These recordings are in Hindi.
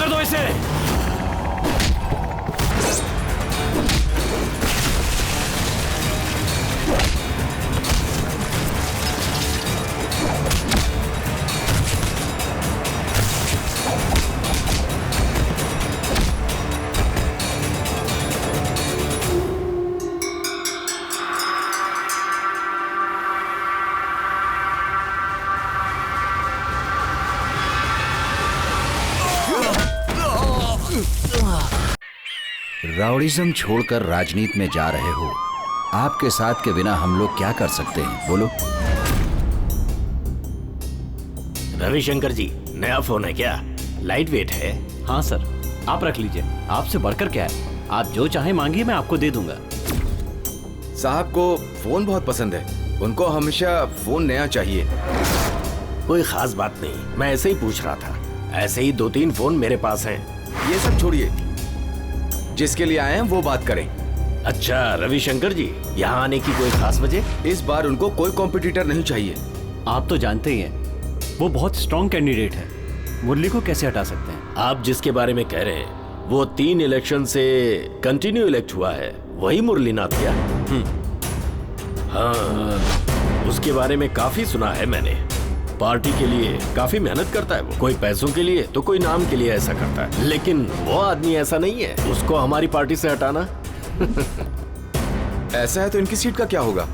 कर दो इसे। राउडिज्म छोड़कर राजनीति में जा रहे हो। आपके साथ के बिना हम लोग क्या कर सकते हैं, बोलो। रविशंकर जी, नया फोन है क्या? लाइट वेट है। हाँ सर, आप रख लीजिए। आपसे बढ़कर क्या है, आप जो चाहे मांगिए, मैं आपको दे दूंगा। साहब को फोन बहुत पसंद है, उनको हमेशा फोन नया चाहिए। कोई खास बात नहीं, मैं ऐसे ही पूछ रहा था। ऐसे ही 2-3 फोन मेरे पास हैं। ये सब छोड़िए, जिसके लिए आए हैं वो बात करें। अच्छा रविशंकर जी, यहाँ आने की कोई खास वजह? इस बार उनको कोई कॉम्पिटिटर नहीं चाहिए। आप तो जानते ही हैं, वो बहुत स्ट्रॉन्ग कैंडिडेट है। मुरली को कैसे हटा सकते हैं? आप जिसके बारे में कह रहे हैं वो 3 इलेक्शन से कंटिन्यू इलेक्ट हुआ है, वही मुरलीनाथ क्या? हाँ, उसके बारे में काफी सुना है मैंने। पार्टी के लिए काफी मेहनत करता है वो, कोई पैसों के लिए तो कोई नाम के लिए ऐसा करता है, लेकिन वो आदमी ऐसा नहीं है। उसको हमारी पार्टी से हटाना ऐसा है तो इनकी सीट का क्या होगा?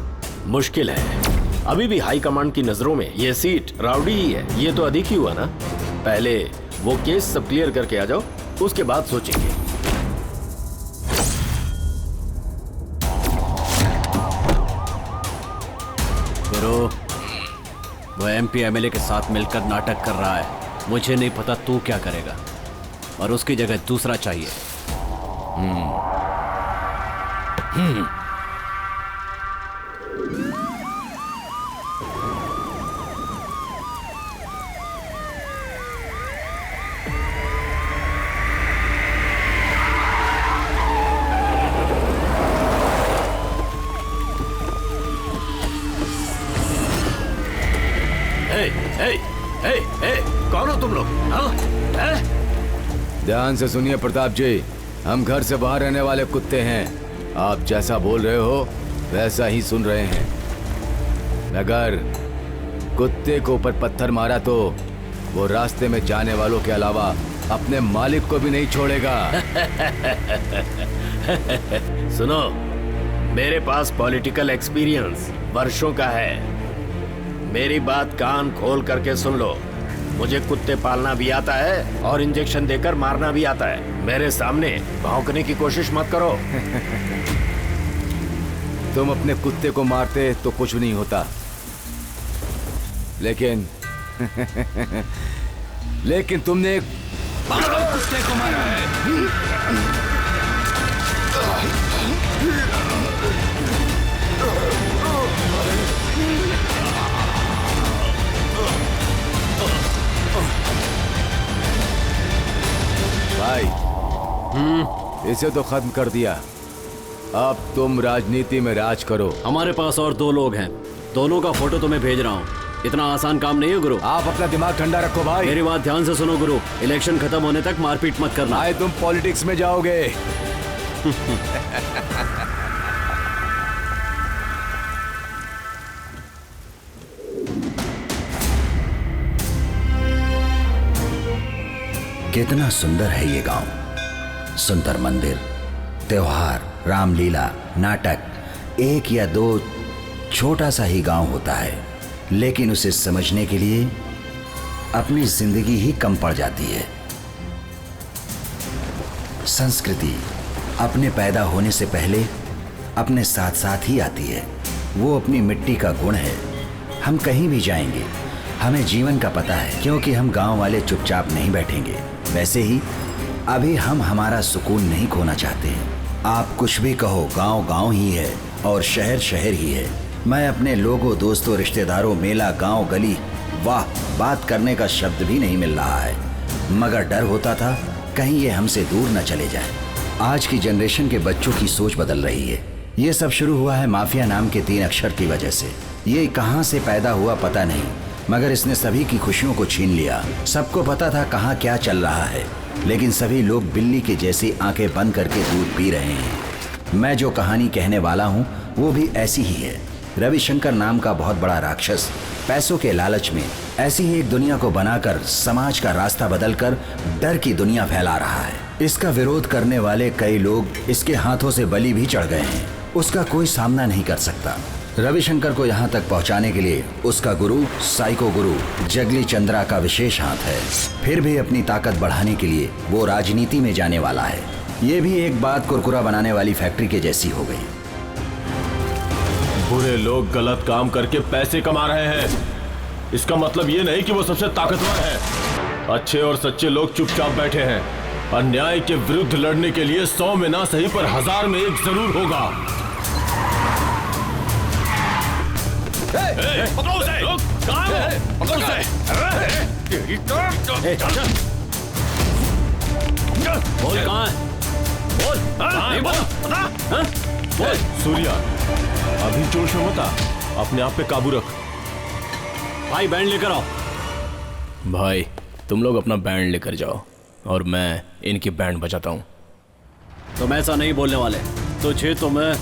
मुश्किल है। अभी भी हाई कमांड की नजरों में ये सीट राउडी ही है। ये तो अधिक ही हुआ ना। पहले वो केस सब क्लियर करके आ जाओ, उसके बाद सोचेंगे। गुरु, वो MP MLA के साथ मिलकर नाटक कर रहा है। मुझे नहीं पता तू क्या करेगा, और उसकी जगह दूसरा चाहिए। कौन हो तुम लोग? ध्यान से सुनिए प्रताप जी, हम घर से बाहर रहने वाले कुत्ते हैं। आप जैसा बोल रहे हो वैसा ही सुन रहे हैं। अगर कुत्ते को ऊपर पत्थर मारा तो वो रास्ते में जाने वालों के अलावा अपने मालिक को भी नहीं छोड़ेगा। सुनो, मेरे पास पॉलिटिकल एक्सपीरियंस वर्षों का है। मेरी बात कान खोल करके सुन लो। मुझे कुत्ते पालना भी आता है और इंजेक्शन देकर मारना भी आता है। मेरे सामने भौंकने की कोशिश मत करो। तुम अपने कुत्ते को मारते तो कुछ नहीं होता, लेकिन लेकिन तुमने एक कुत्ते को मारा है। भाई, इसे तो खत्म कर दिया। अब तुम राजनीति में राज करो। हमारे पास और 2 लोग हैं, दोनों का फोटो तुम्हें भेज रहा हूँ। इतना आसान काम नहीं है गुरु। आप अपना दिमाग ठंडा रखो भाई। मेरी बात ध्यान से सुनो गुरु, इलेक्शन खत्म होने तक मारपीट मत करना। भाई तुम पॉलिटिक्स में जाओगे। कितना सुंदर है ये गांव। सुंदर मंदिर, त्योहार, रामलीला, नाटक। 1 या 2 छोटा सा ही गांव होता है, लेकिन उसे समझने के लिए अपनी जिंदगी ही कम पड़ जाती है। संस्कृति अपने पैदा होने से पहले अपने साथ साथ ही आती है। वो अपनी मिट्टी का गुण है। हम कहीं भी जाएंगे, हमें जीवन का पता है, क्योंकि हम गांव वाले चुपचाप नहीं बैठेंगे। वैसे ही अभी हम हमारा सुकून नहीं खोना चाहते हैं। आप कुछ भी कहो, गांव गांव ही है और शहर शहर ही है। मैं अपने लोगों, दोस्तों, रिश्तेदारों, मेला, गांव, गली, वाह, बात करने का शब्द भी नहीं मिल रहा है। मगर डर होता था कहीं ये हमसे दूर न चले जाए। आज की जनरेशन के बच्चों की सोच बदल रही है। ये सब शुरू हुआ है माफिया नाम के 3 अक्षर की वजह से। ये कहां से पैदा हुआ पता नहीं, मगर इसने सभी की खुशियों को छीन लिया। सबको पता था कहाँ क्या चल रहा है, लेकिन सभी लोग बिल्ली के जैसी आंखें बंद करके दूध पी रहे हैं। मैं जो कहानी कहने वाला हूँ वो भी ऐसी ही है। रविशंकर नाम का बहुत बड़ा राक्षस पैसों के लालच में ऐसी ही एक दुनिया को बनाकर समाज का रास्ता बदलकर डर की दुनिया फैला रहा है। इसका विरोध करने वाले कई लोग इसके हाथों से बलि भी चढ़ गए हैं। उसका कोई सामना नहीं कर सकता। रविशंकर को यहाँ तक पहुँचाने के लिए उसका गुरु साइको गुरु जगली चंद्रा का विशेष हाथ है। फिर भी अपनी ताकत बढ़ाने के लिए वो राजनीति में जाने वाला है। ये भी एक बात कुरकुरा बनाने वाली फैक्ट्री के जैसी हो गई। बुरे लोग गलत काम करके पैसे कमा रहे हैं, इसका मतलब ये नहीं कि वो सबसे ताकतवर है। अच्छे और सच्चे लोग चुपचाप बैठे हैं। अन्याय के विरुद्ध लड़ने के लिए 100 में ना सही पर 1000 में एक जरूर होगा। पकड़ो उसे! कहाँ है वो? पकड़ो उसे! बोल कहाँ है? बोल! नहीं बोल! बोल सूर्या, अभी जोश में मत आ, अपने आप पे काबू रख। भाई बैंड लेकर आओ। भाई तुम लोग अपना बैंड लेकर जाओ और मैं इनकी बैंड बजाता हूँ। तुम ऐसा नहीं बोलने वाले। तुझे तो मैं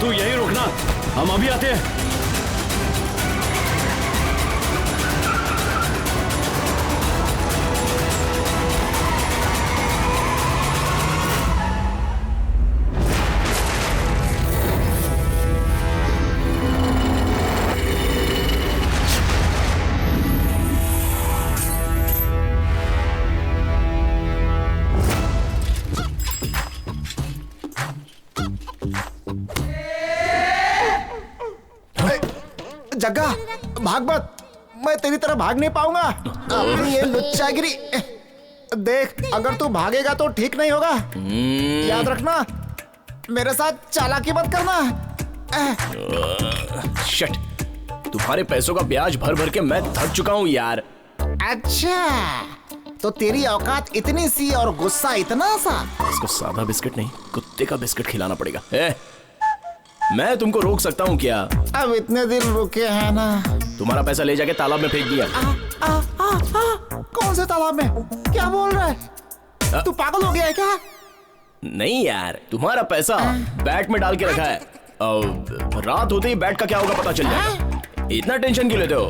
तू यही रुकना, हम अभी आते हैं। जग्गा भाग मत, मैं तेरी तरह भाग नहीं पाऊंगा। अपनी ये लुच्चागिरी देख, अगर तू भागेगा तो ठीक नहीं होगा। याद रखना, मेरे साथ चालाकी मत करना। शिट, तुम्हारे पैसों का ब्याज भर भर के मैं थक चुका हूँ यार। अच्छा, तो तेरी औकात इतनी सी और गुस्सा इतना सा। इसको सादा बिस्किट नहीं, कुत्ते का बिस्किट खिलाना पड़ेगा। मैं तुमको रोक सकता हूँ क्या? अब इतने दिन रुके हैं ना। तुम्हारा पैसा ले जाके तालाब में फेंक दिया। कौन से तालाब में? क्या बोल रहा है? तू पागल हो गया है क्या? नहीं यार, तुम्हारा पैसा बैट में डाल के रखा है। रात होते ही बैट का क्या होगा पता चल जाएगा। इतना टेंशन क्यों लेते हो?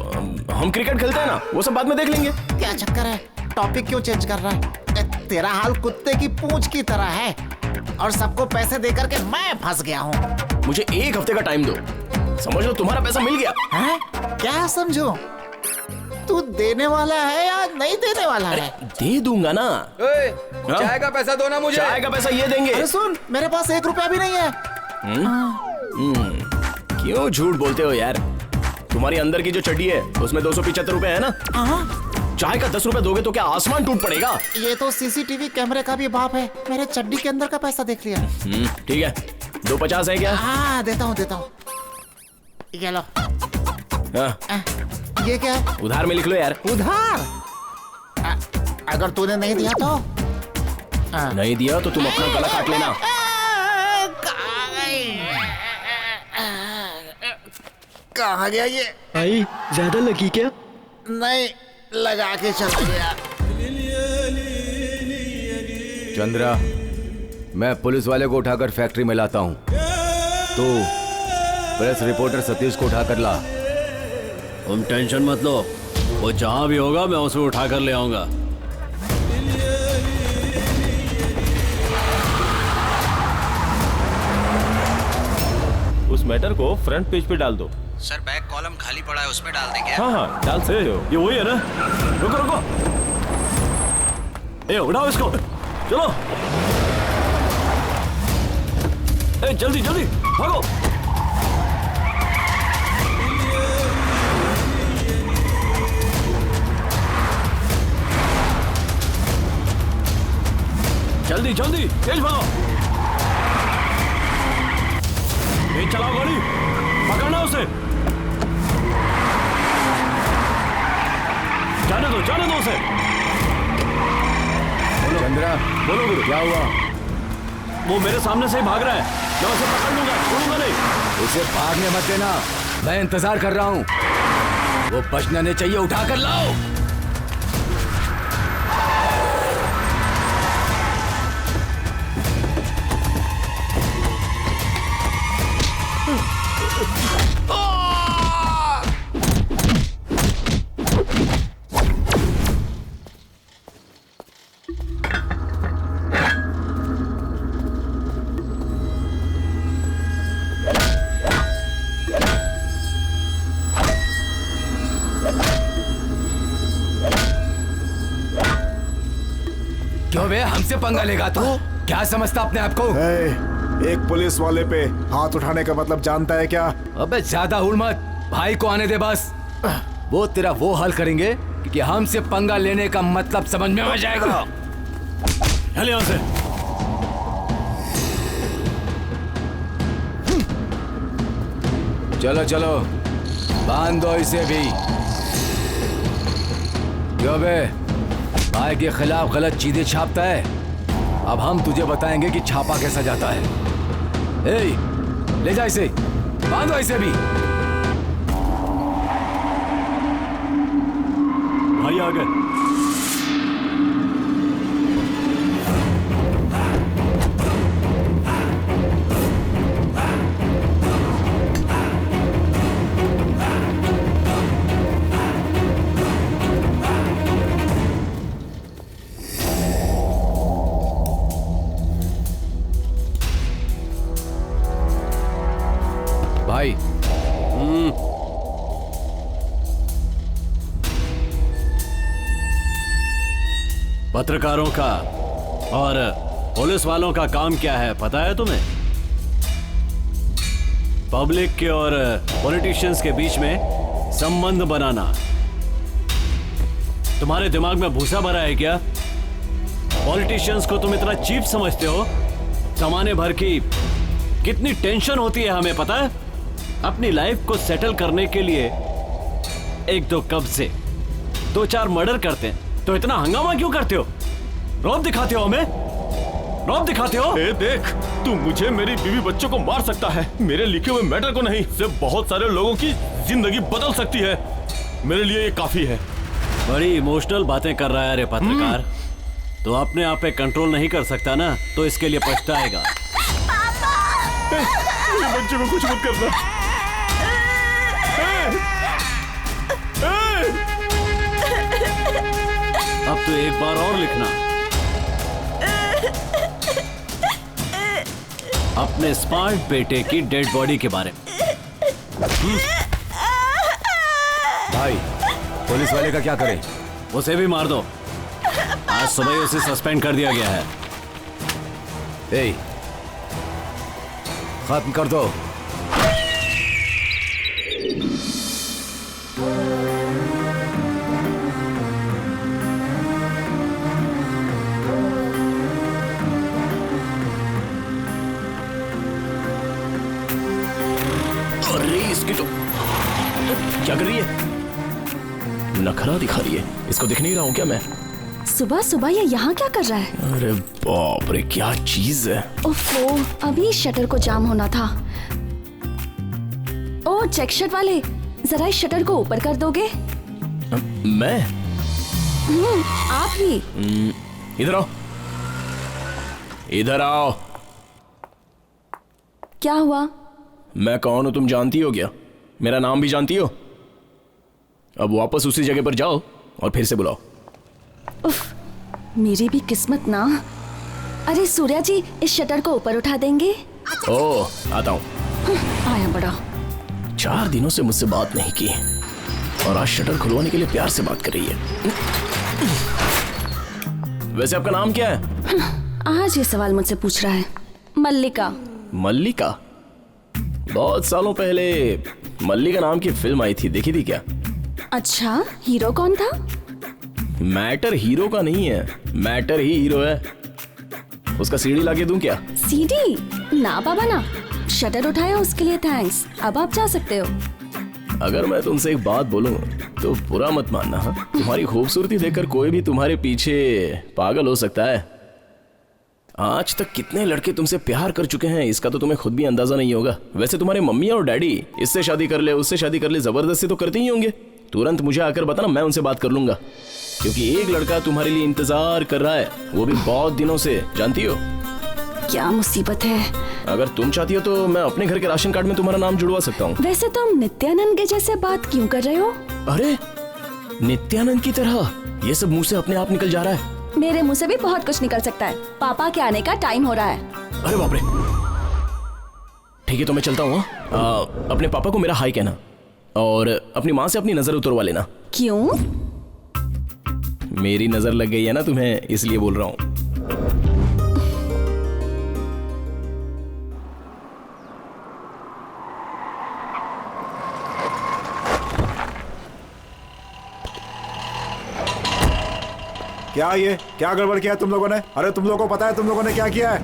हम क्रिकेट खेलते हैं ना, वो सब बाद में देख लेंगे। क्या चक्कर है? टॉपिक क्यों चेंज कर रहा है? तेरा हाल कुत्ते की पूंछ की तरह है और सबको पैसे देकर के मैं फंस गया हूँ। मुझे 1 हफ्ते का टाइम दो, समझ लो तुम्हारा पैसा मिल गया। है? क्या समझो? तू देने वाला है या नहीं देने वाला है? दे दूंगा ना। चाय का पैसा दो ना मुझे। चाय का पैसा ये देंगे। अरे सुन, मेरे पास 1 रुपया भी नहीं है। क्यों झूठ बोलते हो यार? तुम्हारी अंदर की जो चड्डी है उसमें 275 रुपए है ना। चाय का 10 रुपए दोगे तो क्या आसमान टूट पड़ेगा? ये तो सीसीटीवी कैमरे का भी बाप है। मेरे चड्डी के अंदर का पैसा देख लिया। ठीक है, 250 है क्या? हाँ, देता हूँ। ये लो। हाँ, ये क्या है? उधार में लिख लो यार। उधार? अगर तूने नहीं दिया तो? नहीं दिया तो तुम अपना गला काट लेना। कहाँ गया ये? भाई ज्यादा लगी क्या? नहीं, लगा के चला गया। चंद्रा, मैं पुलिस वाले को उठाकर फैक्ट्री में लाता हूँ। तो प्रेस रिपोर्टर सतीश को उठाकर ला। तुम टेंशन मत लो, वो जहां भी होगा मैं उसे उठा कर ले आऊंगा। उस मैटर को फ्रंट पेज पे डाल दो, सर बैक कॉलम खाली पड़ा है, उसमें डाल दें क्या? हाँ हाँ डाल सकते हो। ये वही है ना? रुको रुको, ए उठाओ इसको, चलो। ए जल्दी जल्दी भागो। जल्दी जल्दी तेज भागो। तेज चलाओ गाड़ी, पकड़ना उसे। जाने दो उसे। चंद्रा, बोलो गुरु। क्या हुआ? वो मेरे सामने से ही भाग रहा है, मैं उसे पकड़ लूंगा, छोड़ूंगा नहीं। उसे भागने मत देना, मैं इंतजार कर रहा हूँ। वो बचना नहीं चाहिए, उठा कर लाओ। क्यों बे, हमसे पंगा लेगा तू? क्या समझता अपने आप को? एक पुलिस वाले पे हाथ उठाने का मतलब जानता है क्या? अबे ज्यादा हुड़ मत, भाई को आने दे बस। वो तेरा वो हल करेंगे कि हमसे पंगा लेने का मतलब समझ में आ जाएगा। चल यहाँ से। चलो चलो, बांध दो इसे भी। क्यों बे, भाई के खिलाफ गलत चीजें छापता है? अब हम तुझे बताएंगे कि छापा कैसा जाता है। ए, ले जा इसे, बांधो इसे भी। भाई आ गए। भाई पत्रकारों का और पुलिस वालों का काम क्या है पता है तुम्हें? पब्लिक के और पॉलिटिशियंस के बीच में संबंध बनाना। तुम्हारे दिमाग में भूसा भरा है क्या? पॉलिटिशियंस को तुम इतना चीप समझते हो? जमाने भर की कितनी टेंशन होती है हमें पता है? अपनी लाइफ को सेटल करने के लिए एक दो कब्जे, दो चार मर्डर करते हैं तो इतना हंगामा क्यों करते हो? रौब दिखाते हो हमें, रौब दिखाते हो। ए देख, तू मुझे मेरी बीवी बच्चों को मार सकता है, मेरे लिखे हुए मैटर को नहीं। सिर्फ बहुत सारे लोगों की जिंदगी बदल सकती है, मेरे लिए ये काफी है। बड़ी इमोशनल बातें कर रहा है रे पत्रकार। तो अपने आप पे कंट्रोल नहीं कर सकता ना, तो इसके लिए पछताएगा। मेरे बच्चे को कुछ मत करना। अब तो एक बार और लिखना अपने स्मार्ट बेटे की डेड बॉडी के बारे में। भाई, पुलिस वाले का क्या करें? उसे भी मार दो, आज सुबह ही उसे सस्पेंड कर दिया गया है। ए, खत्म कर दो। अरे इसकी तो क्या कर रही है? नखरा दिखा रही है। इसको दिख नहीं रहा हूँ क्या मैं? सुबह सुबह ये यहाँ क्या कर रहा है? अरे बाप रे, क्या चीज है। ओफो, अभी शटर को जाम होना था। ओ चेक शर्ट वाले, जरा इस शटर को ऊपर कर दोगे? मैं? आप ही। इधर आओ, इधर आओ। क्या हुआ? मैं कौन हूं तुम जानती हो क्या? मेरा नाम भी जानती हो? अब वापस उसी जगह पर जाओ और फिर से बुलाओ। उफ, मेरी भी किस्मत ना। अरे सूर्या जी, इस शटर को ऊपर उठा देंगे? ओह, आता हूं। आया बड़ा। 4 दिनों से मुझसे बात नहीं की और आज शटर खुलवाने के लिए प्यार से बात कर रही है। वैसे आपका नाम क्या है? आज ये सवाल मुझसे पूछ रहा है। मल्लिका। मल्लिका? बहुत सालों पहले मल्लिका नाम की फिल्म आई थी, देखी थी क्या? अच्छा, हीरो कौन था? मैटर हीरो का नहीं है, मैटर ही हीरो है। उसका सीडी लाके दूं क्या? सीडी? ना बाबा ना, शटर उठाया उसके लिए थैंक्स। अब आप जा सकते हो। अगर मैं तुमसे एक बात बोलूं तो बुरा मत मानना। हाँ? तुम्हारी खूबसूरती देखकर कोई भी तुम्हारे पीछे पागल हो सकता है। आज तक कितने लड़के तुमसे प्यार कर चुके हैं इसका तो तुम्हें खुद भी अंदाजा नहीं होगा। वैसे तुम्हारे मम्मी और डैडी इससे शादी कर ले उससे शादी कर ले जबरदस्ती तो करते ही होंगे। तुरंत मुझे आकर बताना, मैं उनसे बात कर लूंगा, क्योंकि एक लड़का तुम्हारे लिए इंतजार कर रहा है, वो भी बहुत दिनों से, जानती हो? क्या मुसीबत है। अगर तुम चाहती हो तो मैं अपने घर के राशन कार्ड में तुम्हारा नाम जुड़वा सकता हूँ। वैसे तुम नित्यानंद के जैसे बात क्यों कर रहे हो? अरे नित्यानंद की तरह ये सब मुंह से अपने आप निकल जा रहा है। मेरे मुंह से भी बहुत कुछ निकल सकता है। पापा के आने का टाइम हो रहा है। अरे बाप रे। ठीक है तो मैं चलता हूँ। अपने पापा को मेरा हाई कहना और अपनी माँ से अपनी नजर उतरवा लेना। क्यों? मेरी नजर लग गई है ना तुम्हें, इसलिए बोल रहा हूँ। क्या गड़बड़ किया तुम लोगों ने? अरे तुम लोगों को पता है तुम लोगों ने क्या किया है?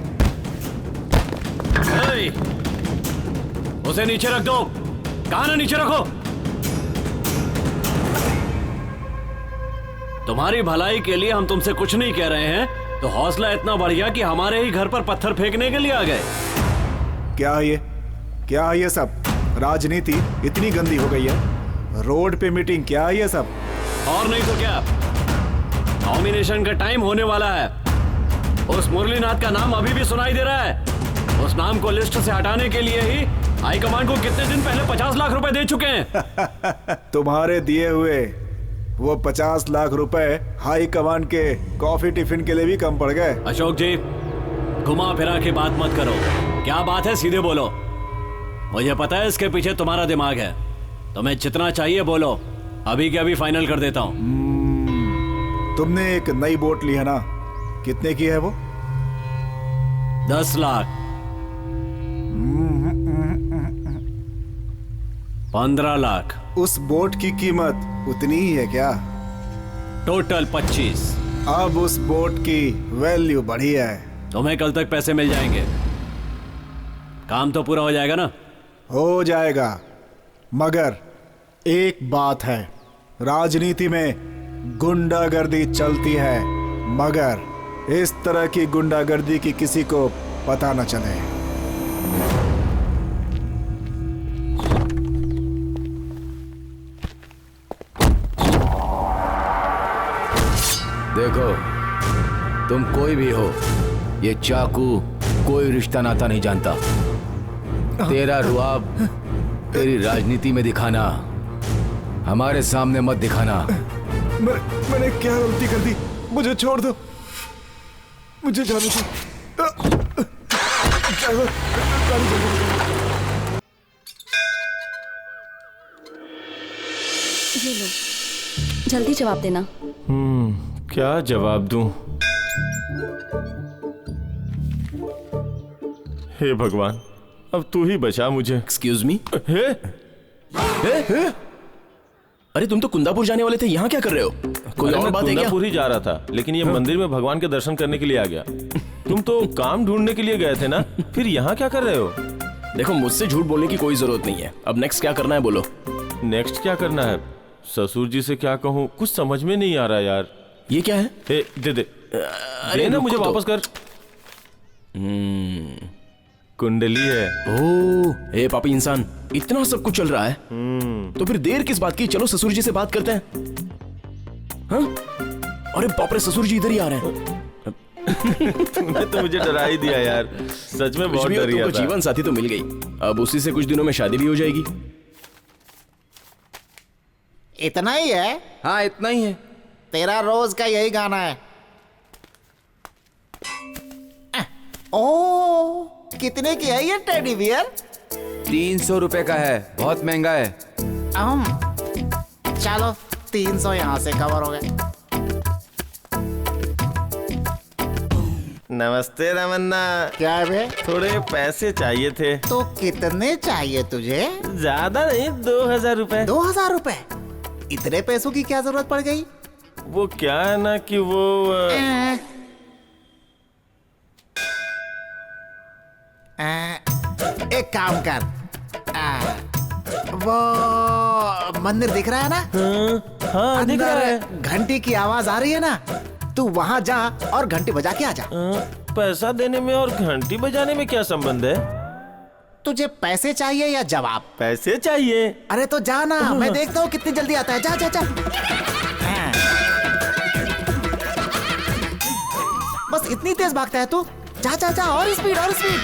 उसे नीचे रख दो। कहा ना नीचे रखो। तुम्हारी भलाई के लिए हम तुमसे कुछ नहीं कह रहे हैं, तो हौसला इतना बढ़ गया कि हमारे ही घर पर पत्थर फेंकने के लिए आ गए। क्या है ये सब? राजनीति इतनी गंदी हो गई है। रोड पे मीटिंग, क्या है ये सब? और नहीं तो क्या, नॉमिनेशन का टाइम होने वाला है। उस मुरलीनाथ का नाम अभी भी सुनाई दे रहा है। उस नाम को लिस्ट से हटाने के लिए ही हाईकमान को कितने दिन पहले 50 लाख रुपए दे चुके हैं। तुम्हारे दिए हुए वो 50 लाख रुपए हाई कमान के कॉफी टिफिन के लिए भी कम पड़ गए। अशोक जी, घुमा फिरा के बात मत करो। क्या बात है सीधे बोलो। मुझे पता है इसके पीछे तुम्हारा दिमाग है। तुम्हें जितना चाहिए बोलो, अभी के अभी फाइनल कर देता हूँ। तुमने एक नई बोट ली है ना, कितने की है वो? 10 लाख। 15 लाख। उस बोट की कीमत उतनी ही है क्या? टोटल 25। अब उस बोट की वैल्यू बढ़ी है। तुम्हें कल तक पैसे मिल जाएंगे। काम तो पूरा हो जाएगा ना? हो जाएगा, मगर एक बात है, राजनीति में गुंडागर्दी चलती है, मगर इस तरह की गुंडागर्दी की किसी को पता न चले। देखो, तुम कोई भी हो, ये चाकू कोई रिश्ता नाता नहीं जानता। तेरा रुआब तेरी राजनीति में दिखाना, हमारे सामने मत दिखाना। मैंने क्या गलती कर दी? मुझे छोड़ दो, मुझे जाने दो। ये लो, जल्दी जवाब देना। क्या जवाब दूं? हे भगवान, अब तू ही बचा मुझे। Excuse me. अरे तुम तो कुंदापुर जाने वाले थे, यहाँ क्या कर रहे हो? कोई और बात है क्या? कुंदापुर ही जा रहा था, लेकिन ये मंदिर में भगवान के दर्शन करने के लिए आ गया। तुम तो काम ढूंढने के लिए गए थे ना, फिर यहाँ क्या कर रहे हो? देखो, मुझसे झूठ बोलने की कोई जरूरत नहीं है। अब नेक्स्ट क्या करना है बोलो। नेक्स्ट क्या करना है? ससुर जी से क्या कहूँ, कुछ समझ में नहीं आ रहा यार। ये क्या है? दे दे। अरे ना, मुझे वापस कर। कुंडली है। ओह, ए पापी इंसान, इतना सब कुछ चल रहा है तो फिर देर किस बात की? चलो ससुर जी से बात करते हैं। हाँ? अरे बाप रे, ससुर जी इधर ही आ रहे हैं। तूने तो मुझे डरा ही दिया यार, सच में बहुत डर गया था। जीवन साथी तो मिल गई, अब उसी से कुछ दिनों में शादी भी हो जाएगी। इतना ही है? हाँ, इतना ही है। तेरा रोज का यही गाना है। ओ, कितने की है ये टेडी बियर? 300 रुपए का है, बहुत महंगा है। चलो 300 यहाँ से कवर हो गए। नमस्ते रमन्ना। क्या है बे? थोड़े पैसे चाहिए थे। तो कितने चाहिए तुझे? ज्यादा नहीं, 2000 रुपए। 2000 रुपए? इतने पैसों की क्या जरूरत पड़ गई? वो क्या है ना कि वो एक काम कर, वो मंदिर दिख रहा है ना? हाँ दिख रहा है। घंटी की आवाज आ रही है ना, तू वहाँ जा और घंटी बजा के आ जा। पैसा देने में और घंटी बजाने में क्या संबंध है? तुझे पैसे चाहिए या जवाब? पैसे चाहिए। अरे तो जा ना, मैं देखता हूँ कितनी जल्दी आता है। जा जा जा। बस इतनी तेज भागता है तू? जा जा जा, और स्पीड और स्पीड।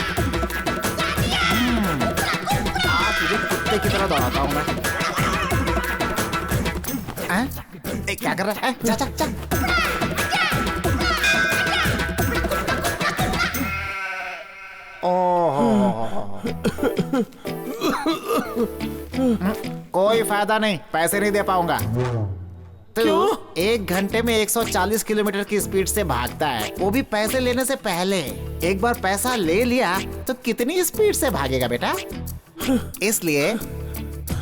आज तुझे कुत्ते की तरह दौड़ाता हूँ मैं। क्या कर रहा है? जा जा जा। कोई फायदा नहीं, पैसे नहीं दे पाऊंगा। क्यों? 1 घंटे में 140 किलोमीटर की स्पीड से भागता है, वो भी पैसे लेने से पहले। एक बार पैसा ले लिया तो कितनी स्पीड से भागेगा बेटा? इसलिए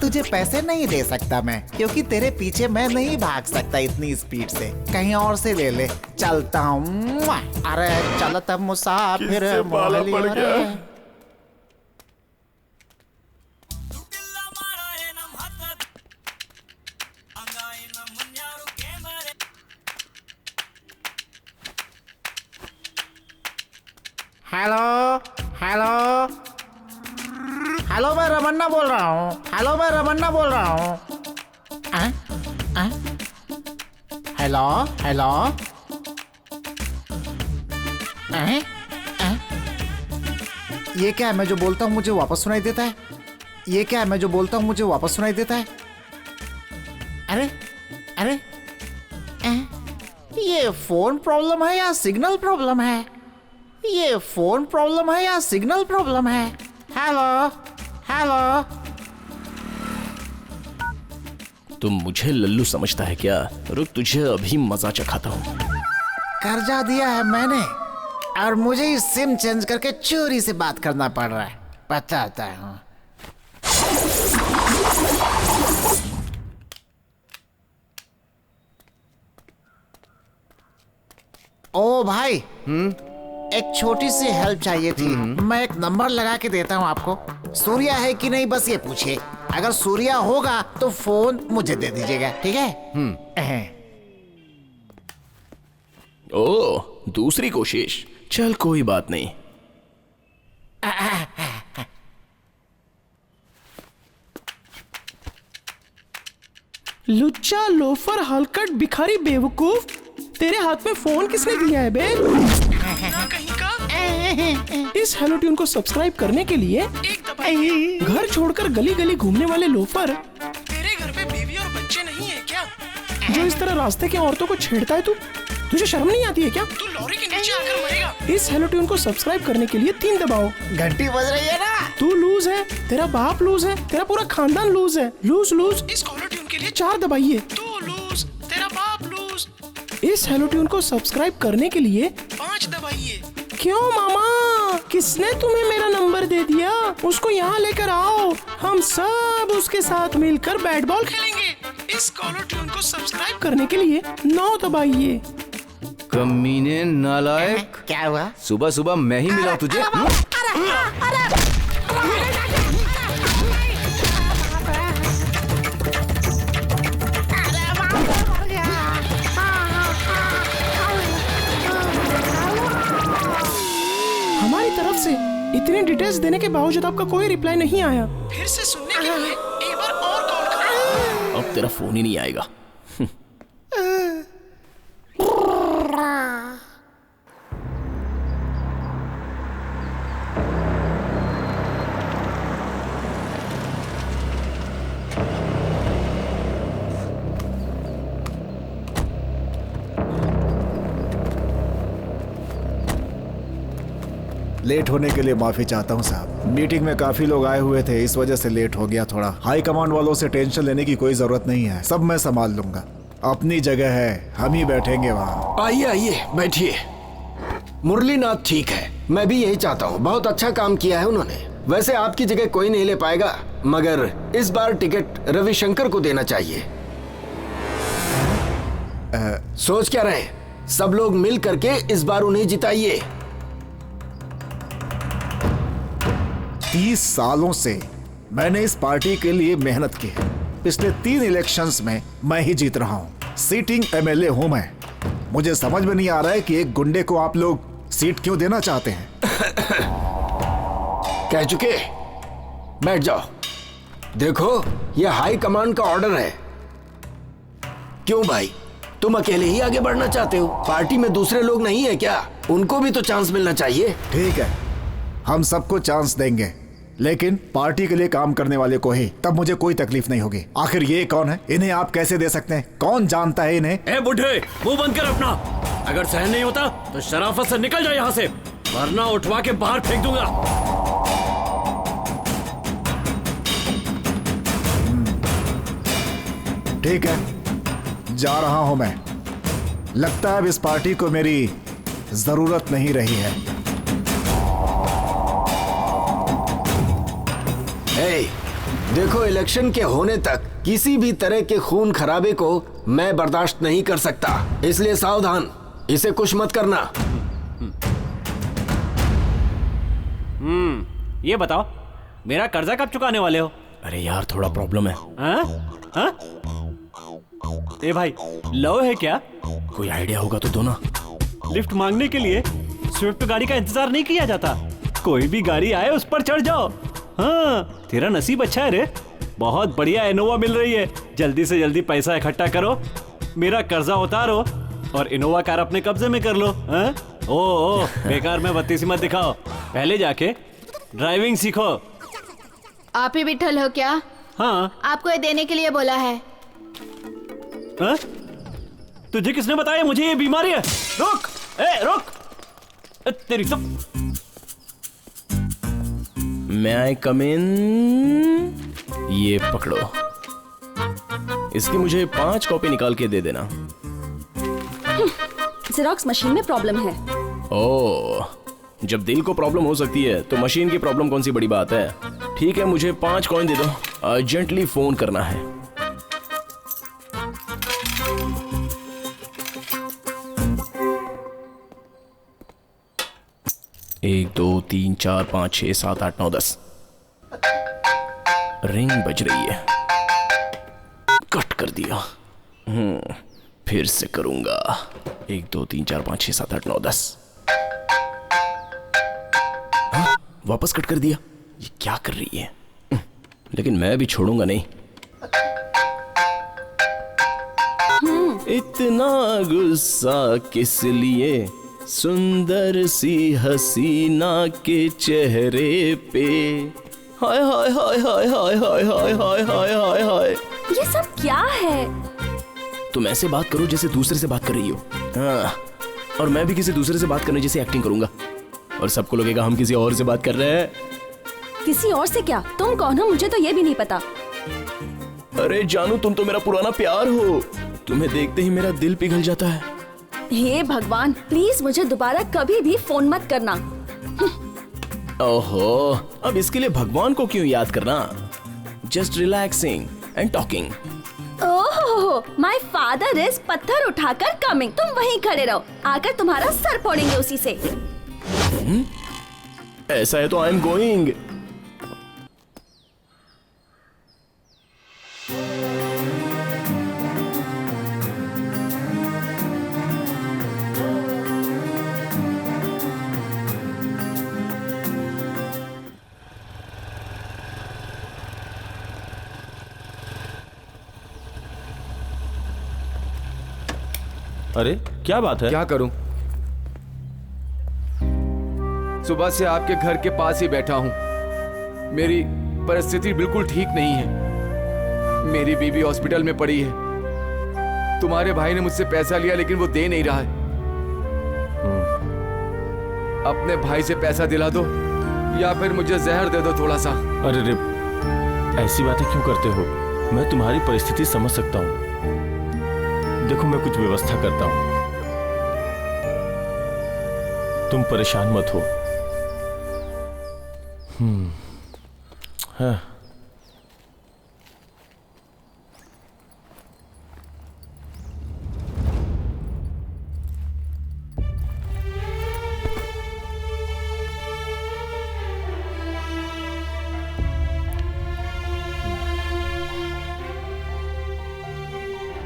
तुझे पैसे नहीं दे सकता मैं, क्योंकि तेरे पीछे मैं नहीं भाग सकता इतनी स्पीड से। कहीं और से ले ले। चलता हूँ। अरे चलता मुसाफिर मोहली रे। हेलो हेलो हेलो, मैं रमन्ना बोल रहा हूँ। हेलो, मैं रमन्ना बोल रहा हूँ। Hello hello. ये क्या है? मैं जो बोलता हूँ मुझे वापस सुनाई देता है। ये क्या है? मैं जो बोलता हूँ मुझे वापस सुनाई देता है। अरे अरे, ये फोन प्रॉब्लम है या सिग्नल प्रॉब्लम है? ये फोन प्रॉब्लम है या सिग्नल प्रॉब्लम है? Hello hello. तुम मुझे लल्लू समझता है क्या? रुक, तुझे अभी मजा चखाता हूँ। कर्जा दिया है मैंने और मुझे ही सिम चेंज करके चोरी से बात करना पड़ रहा है। बताता हूँ। ओ भाई, एक छोटी सी हेल्प चाहिए थी। मैं एक नंबर लगा के देता हूँ आपको। सूर्या है कि नहीं बस ये पूछिए। अगर सूर्या होगा तो फोन मुझे दे दीजिएगा, ठीक है? ओ, दूसरी कोशिश। चल कोई बात नहीं। लुच्चा, लोफर, हलकट, भिखारी, बेवकूफ, तेरे हाथ में फोन किसने दिया है बे? कहीं का? इस हेलो ट्यून को सब्सक्राइब करने के लिए एक दबाइए। घर छोड़कर गली गली घूमने वाले लोफर, तेरे घर पे बीवी और बच्चे नहीं है क्या? जो इस तरह रास्ते के औरतों को छेड़ता है, तुझे शर्म नहीं आती है क्या? तू लॉरी के नीचे आकर मरेगा। इस हेलो ट्यून को सब्सक्राइब करने के लिए 3 दबाओ। घंटी बज रही है ना? तू लूज है, तेरा बाप लूज है, तेरा पूरा खानदान लूज है। Loose loose. इस कॉलर ट्यून के लिए 4 दबाइए। तू लूज, तेरा बाप लूज। इस हेलो ट्यून को सब्सक्राइब करने के लिए 5 दबाइए। क्यों मामा, किसने तुम्हें मेरा नंबर दे दिया? उसको यहाँ लेकर आओ, हम सब उसके साथ मिलकर बैट बॉल खेलेंगे। इस कॉलर ट्यून को सब्सक्राइब करने के लिए 9 दबाइए। कमीने, नालायक। क्या हुआ? सुबह सुबह मैं ही मिला तुझे। हमारी तरफ से इतनी डिटेल्स देने के बावजूद आपका कोई रिप्लाई नहीं आया। फिर से सुनने के लिए एक बार और कॉल करो। अब तेरा फोन ही नहीं आएगा। लेट होने के लिए माफी चाहता हूँ साहब। मीटिंग में काफी लोग आए हुए थे, इस वजह से लेट हो गया थोड़ा। हाई कमांड वालों से टेंशन लेने की कोई जरूरत नहीं है, सब मैं संभाल लूंगा। अपनी जगह है, हम ही बैठेंगे वहाँ। आइए आइए बैठिए। मुरलीनाथ ठीक है, मैं भी यही चाहता हूँ। बहुत अच्छा काम किया है उन्होंने। वैसे आपकी जगह कोई नहीं ले पाएगा, मगर इस बार टिकट रविशंकर को देना चाहिए। सोच क्या रहे, सब लोग मिल करके इस बार उन्हें जिताइए। 30 सालों से मैंने इस पार्टी के लिए मेहनत की है। पिछले 3 इलेक्शंस में मैं ही जीत रहा हूँ। सीटिंग एमएलए हूँ मैं। मुझे समझ में नहीं आ रहा है कि एक गुंडे को आप लोग सीट क्यों देना चाहते हैं। कह चुके, बैठ जाओ। देखो, यह हाई कमांड का ऑर्डर है। क्यों भाई, तुम अकेले ही आगे बढ़ना चाहते हो? पार्टी में दूसरे लोग नहीं है क्या? उनको भी तो चांस मिलना चाहिए। ठीक है, हम सबको चांस देंगे, लेकिन पार्टी के लिए काम करने वाले को ही। तब मुझे कोई तकलीफ नहीं होगी। आखिर ये कौन है? इन्हें आप कैसे दे सकते हैं? कौन जानता है इन्हें? ए बुढ़े, मुंह बंद कर अपना। अगर सहन नहीं होता तो शराफत से निकल जा यहाँ से, वरना उठवा के बाहर फेंक दूंगा। ठीक है, जा रहा हूं मैं। लगता है अब इस पार्टी को मेरी जरूरत नहीं रही है। देखो, इलेक्शन के होने तक किसी भी तरह के खून खराबे को मैं बर्दाश्त नहीं कर सकता, इसलिए सावधान, इसे कुछ मत करना। ये बताओ, मेरा कर्जा कब चुकाने वाले हो? अरे यार, थोड़ा प्रॉब्लम है। हाँ? ए भाई, लव है क्या? कोई आइडिया होगा तो दो ना। लिफ्ट मांगने के लिए स्विफ्ट गाड़ी का इंतजार नहीं किया जाता। कोई भी गाड़ी आए उस पर चढ़ जाओ। हाँ, तेरा नसीब अच्छा है रे, बहुत बढ़िया इनोवा मिल रही है। जल्दी से जल्दी पैसा इकट्ठा करो, मेरा कर्जा उतारो और इनोवा कार अपने कब्जे में कर लो। हाँ? ओ बेकार में बत्तीसी मत दिखाओ, पहले जाके ड्राइविंग सीखो। आप ही बिठल हो क्या? हाँ। आपको ये देने के लिए बोला है। हाँ? तुझे किसने बताया मुझे ये बीमारी है? रुक, रुक, तेरी तो। मैं आई कम इन? ये पकड़ो, इसकी मुझे 5 कॉपी निकाल के दे देना। जेरोक्स मशीन में प्रॉब्लम है। ओह, जब दिल को प्रॉब्लम हो सकती है तो मशीन की प्रॉब्लम कौन सी बड़ी बात है। ठीक है, मुझे 5 कॉइन दे दो, अर्जेंटली फोन करना है। एक 2 3 4 5 6 7 8 9 10 रिंग बज रही है। कट कर दिया। फिर से करूंगा। 1 2 3 4 5 6 7 8 9 10। वापस कट कर दिया। ये क्या कर रही है? लेकिन मैं भी छोड़ूंगा नहीं। इतना गुस्सा किस लिए, सुंदर सी हसीना के चेहरे पे। हाय हाय हाय हाय हाय हाय हाय हाय हाय हाय हाय। ये सब क्या है? तुम ऐसे बात करो जैसे दूसरे से बात कर रही हो। हाँ, और मैं भी किसी दूसरे से बात करने जैसे एक्टिंग करूंगा, और सबको लगेगा हम किसी और से बात कर रहे हैं। किसी और से क्या? तुम कौन हो मुझे तो ये भी नहीं पता। अरे जानू, तुम तो मेरा पुराना प्यार हो। तुम्हें देखते ही मेरा दिल पिघल जाता है। हे भगवान, प्लीज मुझे दोबारा कभी भी फोन मत करना। ओहो, अब इसके लिए भगवान को क्यों याद करना? Just relaxing and talking. ओहो, माय फादर इज पत्थर उठाकर कमिंग। तुम वहीं खड़े रहो, आकर तुम्हारा सर फोड़ेंगे उसी से। ऐसा है तो आई एम गोइंग। अरे क्या बात है? क्या करूं? सुबह से आपके घर के पास ही बैठा हूं। मेरी परिस्थिति बिल्कुल ठीक नहीं है। मेरी बीवी हॉस्पिटल में पड़ी है। तुम्हारे भाई ने मुझसे पैसा लिया लेकिन वो दे नहीं रहा है। अपने भाई से पैसा दिला दो या फिर मुझे जहर दे दो थोड़ा सा। अरे रे, ऐसी बातें क्यों करते हो? मैं तुम्हारी परिस्थिति समझ सकता हूँ। देखो मैं कुछ व्यवस्था करता हूँ, तुम परेशान मत हो। हाँ।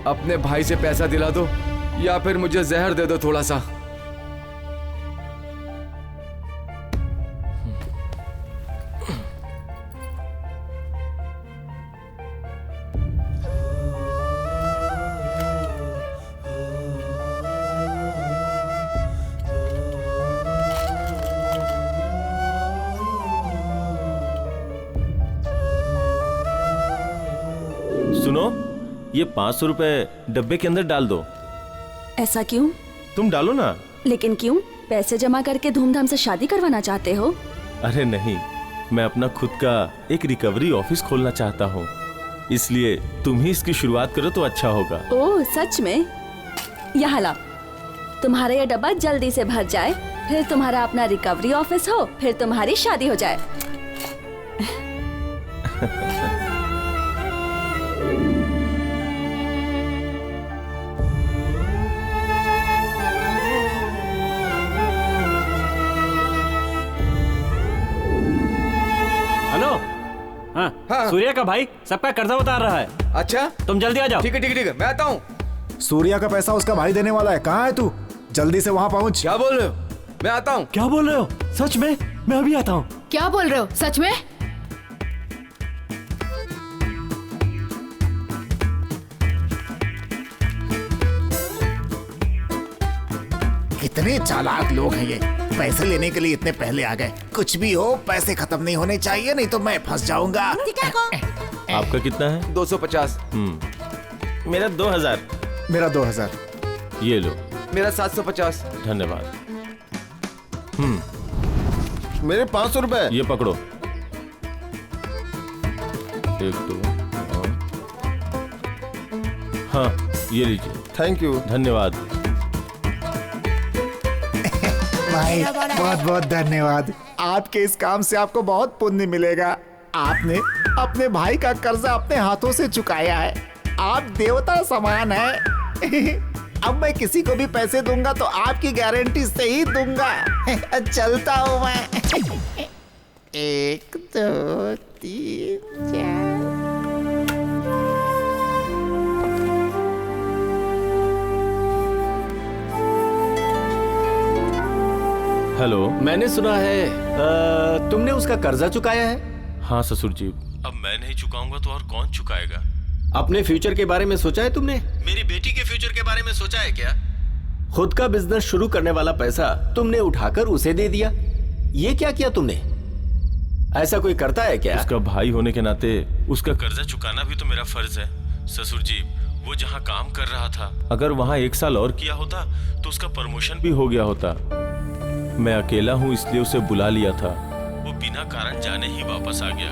अपने भाई से पैसा दिला दो या फिर मुझे जहर दे दो थोड़ा सा। सुनो, ये 500 रुपए डब्बे के अंदर डाल दो। ऐसा क्यों? तुम डालो ना। लेकिन क्यों? पैसे जमा करके धूमधाम से शादी करवाना चाहते हो? अरे नहीं, मैं अपना खुद का एक रिकवरी ऑफिस खोलना चाहता हूँ, इसलिए तुम ही इसकी शुरुआत करो तो अच्छा होगा। ओह सच में? यहाँ लाओ, तुम्हारा ये डब्बा जल्दी से भर जाए, फिर तुम्हारा अपना रिकवरी ऑफिस हो, फिर तुम्हारी शादी हो जाए। हाँ। सूर्या का भाई सबका कर्जा उतार रहा है। अच्छा, तुम जल्दी आ जाओ। ठीक है ठीक है ठीक है, मैं आता हूँ। सूर्या का पैसा उसका भाई देने वाला है। कहाँ है तू? जल्दी से वहाँ पहुँच। क्या बोल रहे हो? मैं आता हूँ। क्या बोल रहे हो? सच में? मैं अभी आता हूँ। क्या बोल रहे हो? सच में? कितने चालाक लोग हैं ये, पैसे लेने के लिए इतने पहले आ गए। कुछ भी हो, पैसे खत्म नहीं होने चाहिए, नहीं तो मैं फंस जाऊंगा। आपका कितना है? 250। मेरा 2000। मेरा 2000। ये लो। मेरा 750। धन्यवाद। मेरे 500 रुपए। ये पकड़ो। एक दो। हाँ, ये लीजिए। Thank you. धन्यवाद भाई, बहुत बहुत धन्यवाद। आपके इस काम से आपको बहुत पुण्य मिलेगा। आपने अपने भाई का कर्जा अपने हाथों से चुकाया है। आप देवता समान हैं। अब मैं किसी को भी पैसे दूंगा तो आपकी गारंटी से ही दूंगा। चलता हूँ मैं। 1 2 3 4। हेलो। मैंने सुना है तुमने उसका कर्जा चुकाया है। हाँ ससुर जी, अब मैं नहीं चुकाऊंगा तो और कौन चुकाएगा? अपने फ्यूचर के बारे में सोचा है तुमने? मेरी बेटी के फ्यूचर के बारे में सोचा है क्या? खुद का बिजनेस शुरू करने वाला पैसा तुमने उठाकर उसे दे दिया। ये क्या किया तुमने? ऐसा कोई करता है क्या? उसका भाई होने के नाते उसका कर्जा चुकाना भी तो मेरा फर्ज है। ससुर जी, वो जहाँ काम कर रहा था, अगर वहाँ 1 साल और किया होता तो उसका प्रमोशन भी हो गया होता। मैं अकेला हूँ इसलिए उसे बुला लिया था। वो बिना कारण जाने ही वापस आ गया।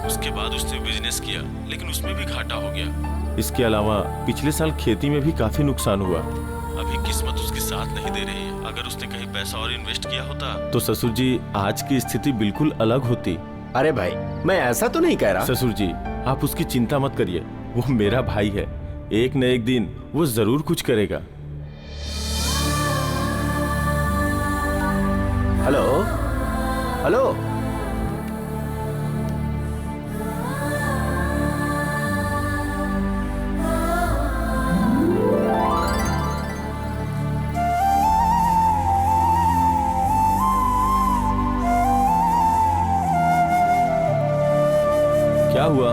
उसके बाद उसने बिजनेस किया, लेकिन उसमें भी घाटा हो गया। इसके अलावा पिछले साल खेती में भी काफी नुकसान हुआ। अभी किस्मत उसके साथ नहीं दे रही है। अगर उसने कहीं पैसा और इन्वेस्ट किया होता तो ससुर जी आज की स्थिति बिल्कुल अलग होती। अरे भाई, मैं ऐसा तो नहीं कह रहा। ससुर जी, आप उसकी चिंता मत करिए। वो मेरा भाई है, एक न एक दिन वो जरूर कुछ करेगा। Hello hello. क्या हुआ?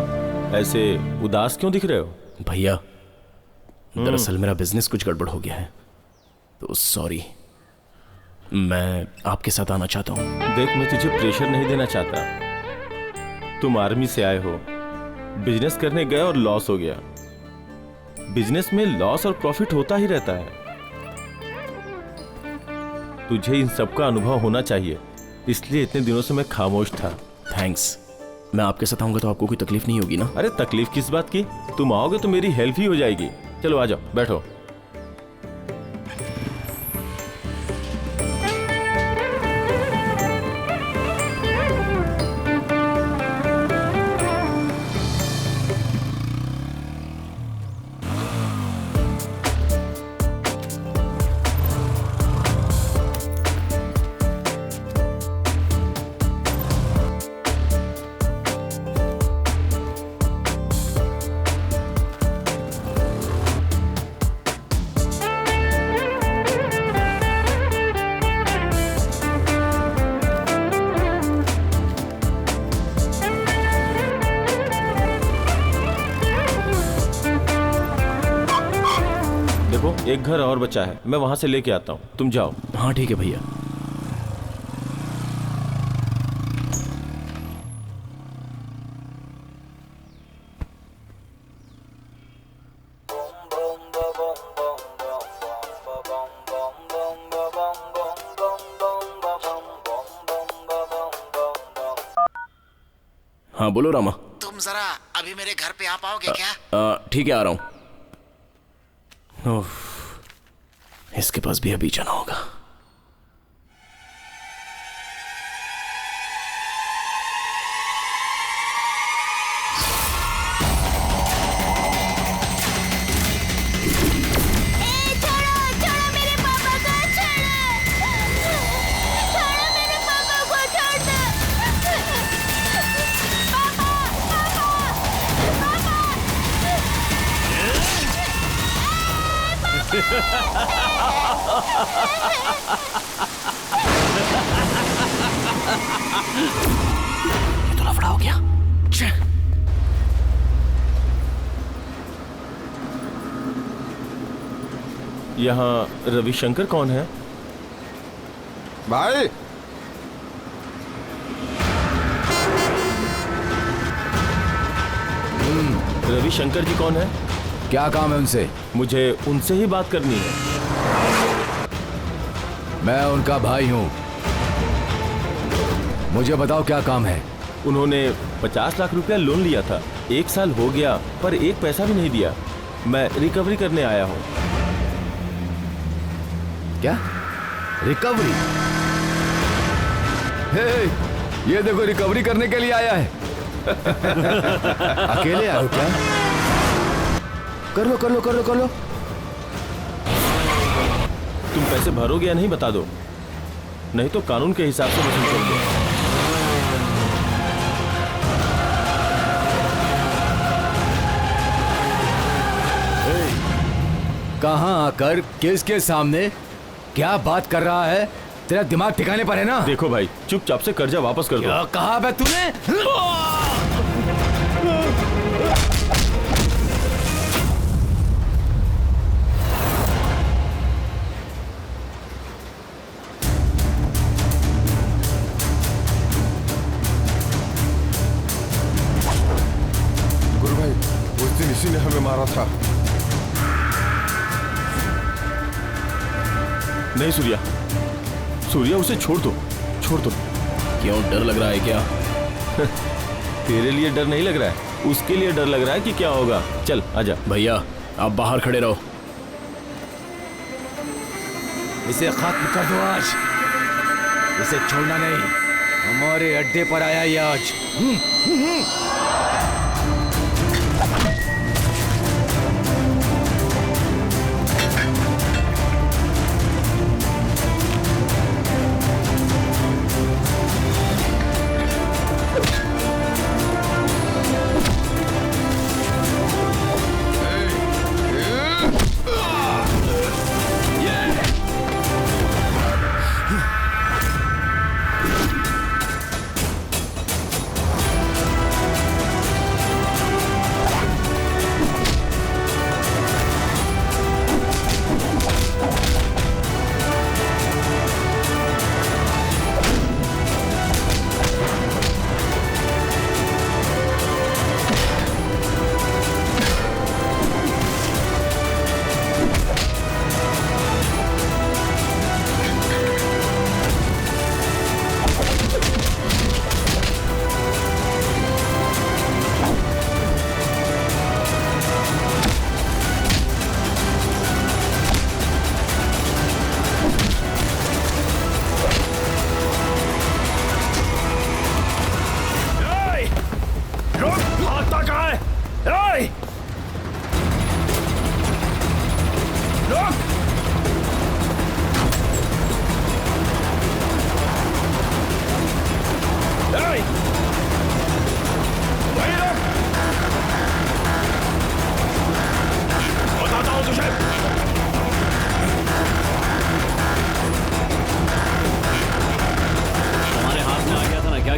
ऐसे उदास क्यों दिख रहे हो? भैया, दरअसल मेरा बिजनेस कुछ गड़बड़ हो गया है, तो सॉरी। मैं आपके साथ आना चाहता हूँ। देख, मैं तुझे प्रेशर नहीं देना चाहता। तुम आर्मी से आए हो, बिजनेस करने गए और लॉस हो गया। बिजनेस में लॉस और प्रॉफिट होता ही रहता है। तुझे इन सब का अनुभव होना चाहिए, इसलिए इतने दिनों से मैं खामोश था। थैंक्स। मैं आपके साथ आऊंगा तो आपको कोई तकलीफ नहीं होगी ना? अरे तकलीफ किस बात की, तुम आओगे तो मेरी हेल्प ही हो जाएगी। चलो आ जाओ, बैठो। एक घर और बचा है, मैं वहां से लेके आता हूँ, तुम जाओ। हाँ ठीक है भैया। हाँ बोलो रामा। तुम जरा अभी मेरे घर पे आ पाओगे क्या? ठीक है, आ रहा हूँ। इसके पास भी अभी जाना होगा। ये तो लफड़ा हो गया। यहाँ रविशंकर कौन है? भाई रविशंकर जी कौन है? क्या काम है उनसे? मुझे उनसे ही बात करनी है। मैं उनका भाई हूँ, मुझे बताओ क्या काम है? उन्होंने 50 लाख रुपया लोन लिया था, 1 साल हो गया पर एक पैसा भी नहीं दिया। मैं रिकवरी करने आया हूँ। क्या रिकवरी? हे, ये देखो रिकवरी करने के लिए आया है। अकेले आए हो क्या? कर लो कर लो कर लो कर लो। तुम पैसे भरोगे या नहीं बता दो, नहीं तो कानून के हिसाब से वसूल करोगे। कहां आकर किसके सामने क्या बात कर रहा है? तेरा दिमाग ठिकाने पर है ना? देखो भाई, चुपचाप से कर्जा वापस कर दो। क्या कहा बे तूने? गुरु भाई, उस दिन इसी ने हमें मारा था। नहीं सूर्या, सूर्या उसे छोड़ दो, छोड़ दो। क्यों, डर लग रहा है क्या? तेरे लिए डर नहीं लग रहा है, उसके लिए डर लग रहा है कि क्या होगा। चल आजा। भैया आप बाहर खड़े रहो। इसे खत्म कर दो आज, इसे छोड़ना नहीं। हमारे अड्डे पर आया ये आज।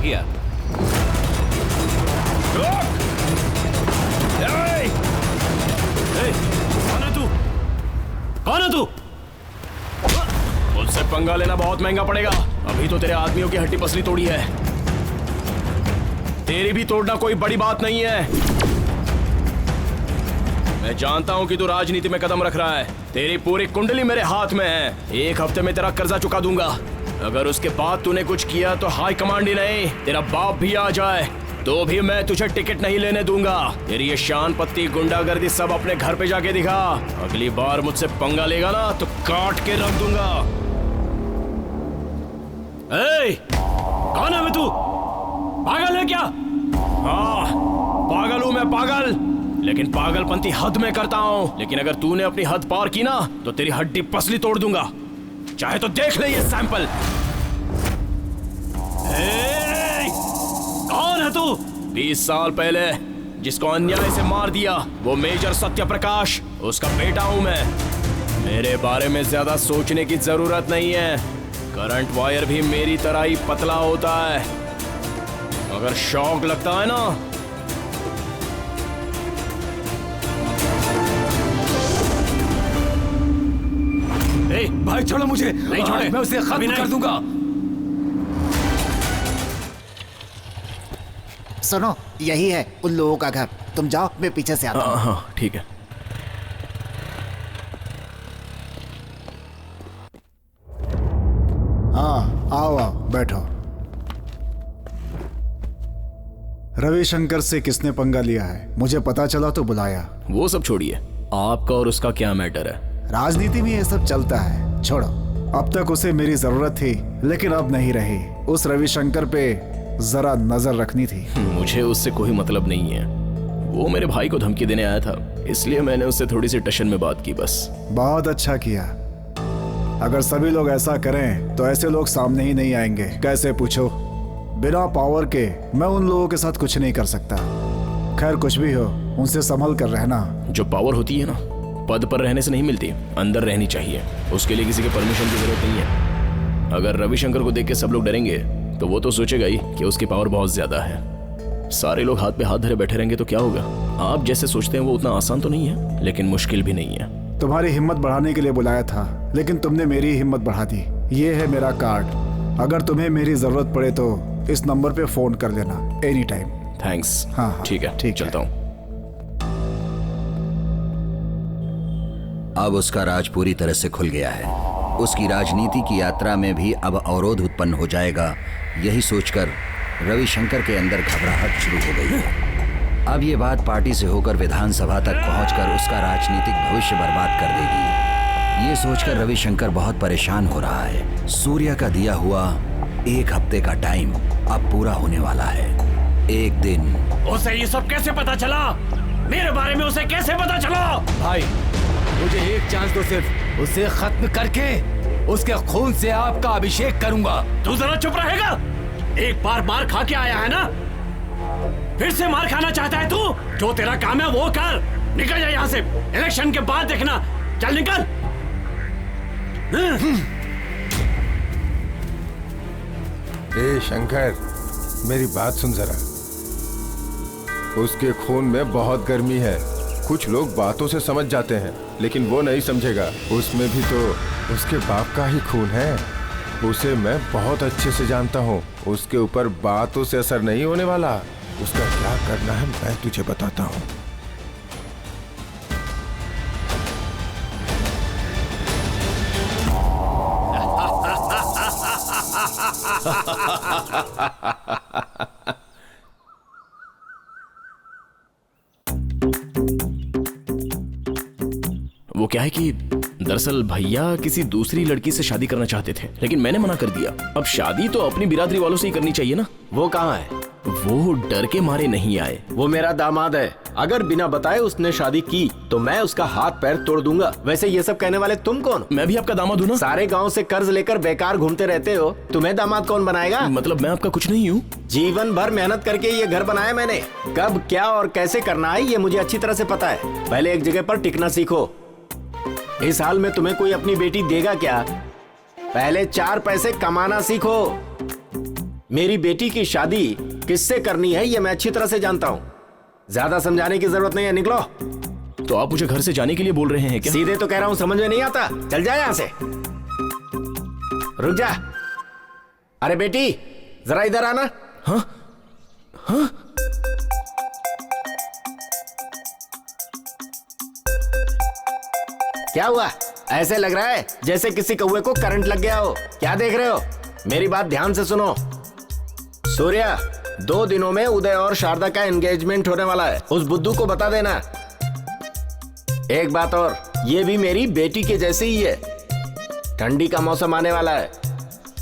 किया? कौन है तू? कौन है तू? मुझसे पंगा लेना बहुत महंगा पड़ेगा। अभी तो तेरे आदमियों की हड्डी पसली तोड़ी है, तेरी भी तोड़ना कोई बड़ी बात नहीं है। मैं जानता हूं कि तू राजनीति में कदम रख रहा है। तेरी पूरी कुंडली मेरे हाथ में है। 1 हफ्ते में तेरा कर्जा चुका दूंगा। अगर उसके बाद तूने कुछ किया तो हाई कमांड ही नहीं, तेरा बाप भी आ जाए तो भी मैं तुझे टिकट नहीं लेने दूंगा। तेरी ये शान पत्ती गुंडागर्दी सब अपने घर पे जाके दिखा। अगली बार मुझसे पंगा लेगा ना तो काट के रख दूंगा। कौन है तू? पागल है क्या? हाँ, पागल हूं मैं, पागल। लेकिन पागलपंती हद में करता हूं। लेकिन अगर तूने अपनी हद पार की ना तो तेरी हड्डी पसली तोड़ दूंगा। चाहे तो देख ले ये सैंपल। कौन है तू? 20 साल पहले जिसको अन्याय से मार दिया वो मेजर सत्य प्रकाश, उसका बेटा हूं मैं। मेरे बारे में ज्यादा सोचने की जरूरत नहीं है। करंट वायर भी मेरी तरह ही पतला होता है। अगर शौक लगता है ना भाई छोड़ो मुझे। नहीं छोड़े, मैं उसे खत्म कर दूंगा। सुनो, यही है उन लोगों का घर। तुम जाओ, मैं पीछे से आता हूं। हाँ ठीक है। हाँ, आओ आओ, बैठो। रविशंकर से किसने पंगा लिया है? मुझे पता चला तो बुलाया। वो सब छोड़िए, आपका और उसका क्या मैटर है? राजनीति में ये सब चलता है, छोड़ो। अब तक उसे मेरी जरूरत थी, लेकिन अब नहीं रही। उस रविशंकर पे जरा नजर रखनी थी। मुझे उससे कोई मतलब नहीं है। वो मेरे भाई को धमकी देने आया था, इसलिए मैंने उससे थोड़ी सी टशन में बात की बस। बहुत अच्छा किया। अगर सभी लोग ऐसा करें तो ऐसे लोग सामने ही नहीं आएंगे। कैसे पूछो? बिना पावर के मैं उन लोगों के साथ कुछ नहीं कर सकता। खैर, कुछ भी हो, उनसे संभल कर रहना। जो पावर होती है ना, पद पर रहने से नहीं मिलती, अंदर रहनी चाहिए। उसके लिए किसी के परमिशन की जरूरत नहीं है। अगर रविशंकर को देख के सब लोग डरेंगे तो वो तो सोचेगा ही कि उसकी पावर बहुत ज्यादा है। सारे लोग हाथ पे हाथ धरे बैठे रहेंगे तो क्या होगा? आप जैसे सोचते हैं वो उतना आसान तो नहीं है, लेकिन मुश्किल भी नहीं है। तुम्हारी हिम्मत बढ़ाने के लिए बुलाया था, लेकिन तुमने मेरी हिम्मत बढ़ा दी। ये है मेरा कार्ड। अगर तुम्हें मेरी जरूरत पड़े तो इस नंबर पे फोन कर लेना, एनी टाइम। थैंक्स। हाँ, ठीक है, ठीक चलता हूँ। अब उसका राज पूरी तरह से खुल गया है। उसकी राजनीति की यात्रा में भी अब अवरोध उत्पन्न हो जाएगा। यही सोचकर रविशंकर के अंदर घबराहट शुरू हो गई है। अब ये बात पार्टी से होकर विधानसभा तक पहुंचकर उसका राजनीतिक भविष्य बर्बाद कर देगी। ये सोचकर रविशंकर बहुत परेशान हो रहा है। सूर्य का दिया हुआ 1 हफ्ते का टाइम अब पूरा होने वाला है। एक दिन उसे ये सब कैसे पता चला? मेरे बारे में उसे कैसे पता चला? भाई, मुझे एक चांस दो, सिर्फ उसे खत्म करके उसके खून से आपका अभिषेक करूंगा। तू जरा चुप रहेगा? एक बार मार खा के आया है ना, फिर से मार खाना चाहता है तू? जो तेरा काम है वो कर। निकल जा यहाँ से। इलेक्शन के बाद देखना। चल निकल। ए शंकर, मेरी बात सुन जरा। उसके खून में बहुत गर्मी है। कुछ लोग बातों से समझ जाते हैं, लेकिन वो नहीं समझेगा। उसमें भी तो उसके बाप का ही खून है। उसे मैं बहुत अच्छे से जानता हूँ। उसके ऊपर बातों से असर नहीं होने वाला। उसका क्या करना है मैं तुझे बताता हूँ। वो क्या है कि दरअसल भैया किसी दूसरी लड़की से शादी करना चाहते थे, लेकिन मैंने मना कर दिया। अब शादी तो अपनी बिरादरी वालों से ही करनी चाहिए ना। वो कहाँ है? वो डर के मारे नहीं आए। वो मेरा दामाद है। अगर बिना बताए उसने शादी की तो मैं उसका हाथ पैर तोड़ दूंगा। वैसे ये सब कहने वाले तुम कौन? मैं भी आपका दामाद हूँ ना। सारे गांव से कर्ज लेकर बेकार घूमते रहते हो, तुम्हें दामाद कौन बनाएगा? मतलब मैं आपका कुछ नहीं हूँ। जीवन भर मेहनत करके ये घर बनाया मैंने। कब क्या और कैसे करना है ये मुझे अच्छी तरह से पता है। पहले एक जगह पर टिकना सीखो। इस हाल में तुम्हें कोई अपनी बेटी देगा क्या? पहले 4 पैसे कमाना सीखो। मेरी बेटी की शादी किससे करनी है ये मैं अच्छी तरह से जानता हूँ। ज्यादा समझाने की जरूरत नहीं है, निकलो। तो आप मुझे घर से जाने के लिए बोल रहे हैं क्या? सीधे तो कह रहा हूँ, समझ में नहीं आता? चल जा यहाँ से, रुक जा। अरे बेटी जरा इधर आना। हाँ हाँ। क्या हुआ? ऐसे लग रहा है जैसे किसी कौवे को करंट लग गया हो। क्या देख रहे हो? मेरी बात ध्यान से सुनो। सूर्या, 2 दिनों में उदय और शारदा का एंगेजमेंट होने वाला है। उस बुद्धू को बता देना। एक बात और, ये भी मेरी बेटी के जैसे ही है। ठंडी का मौसम आने वाला है,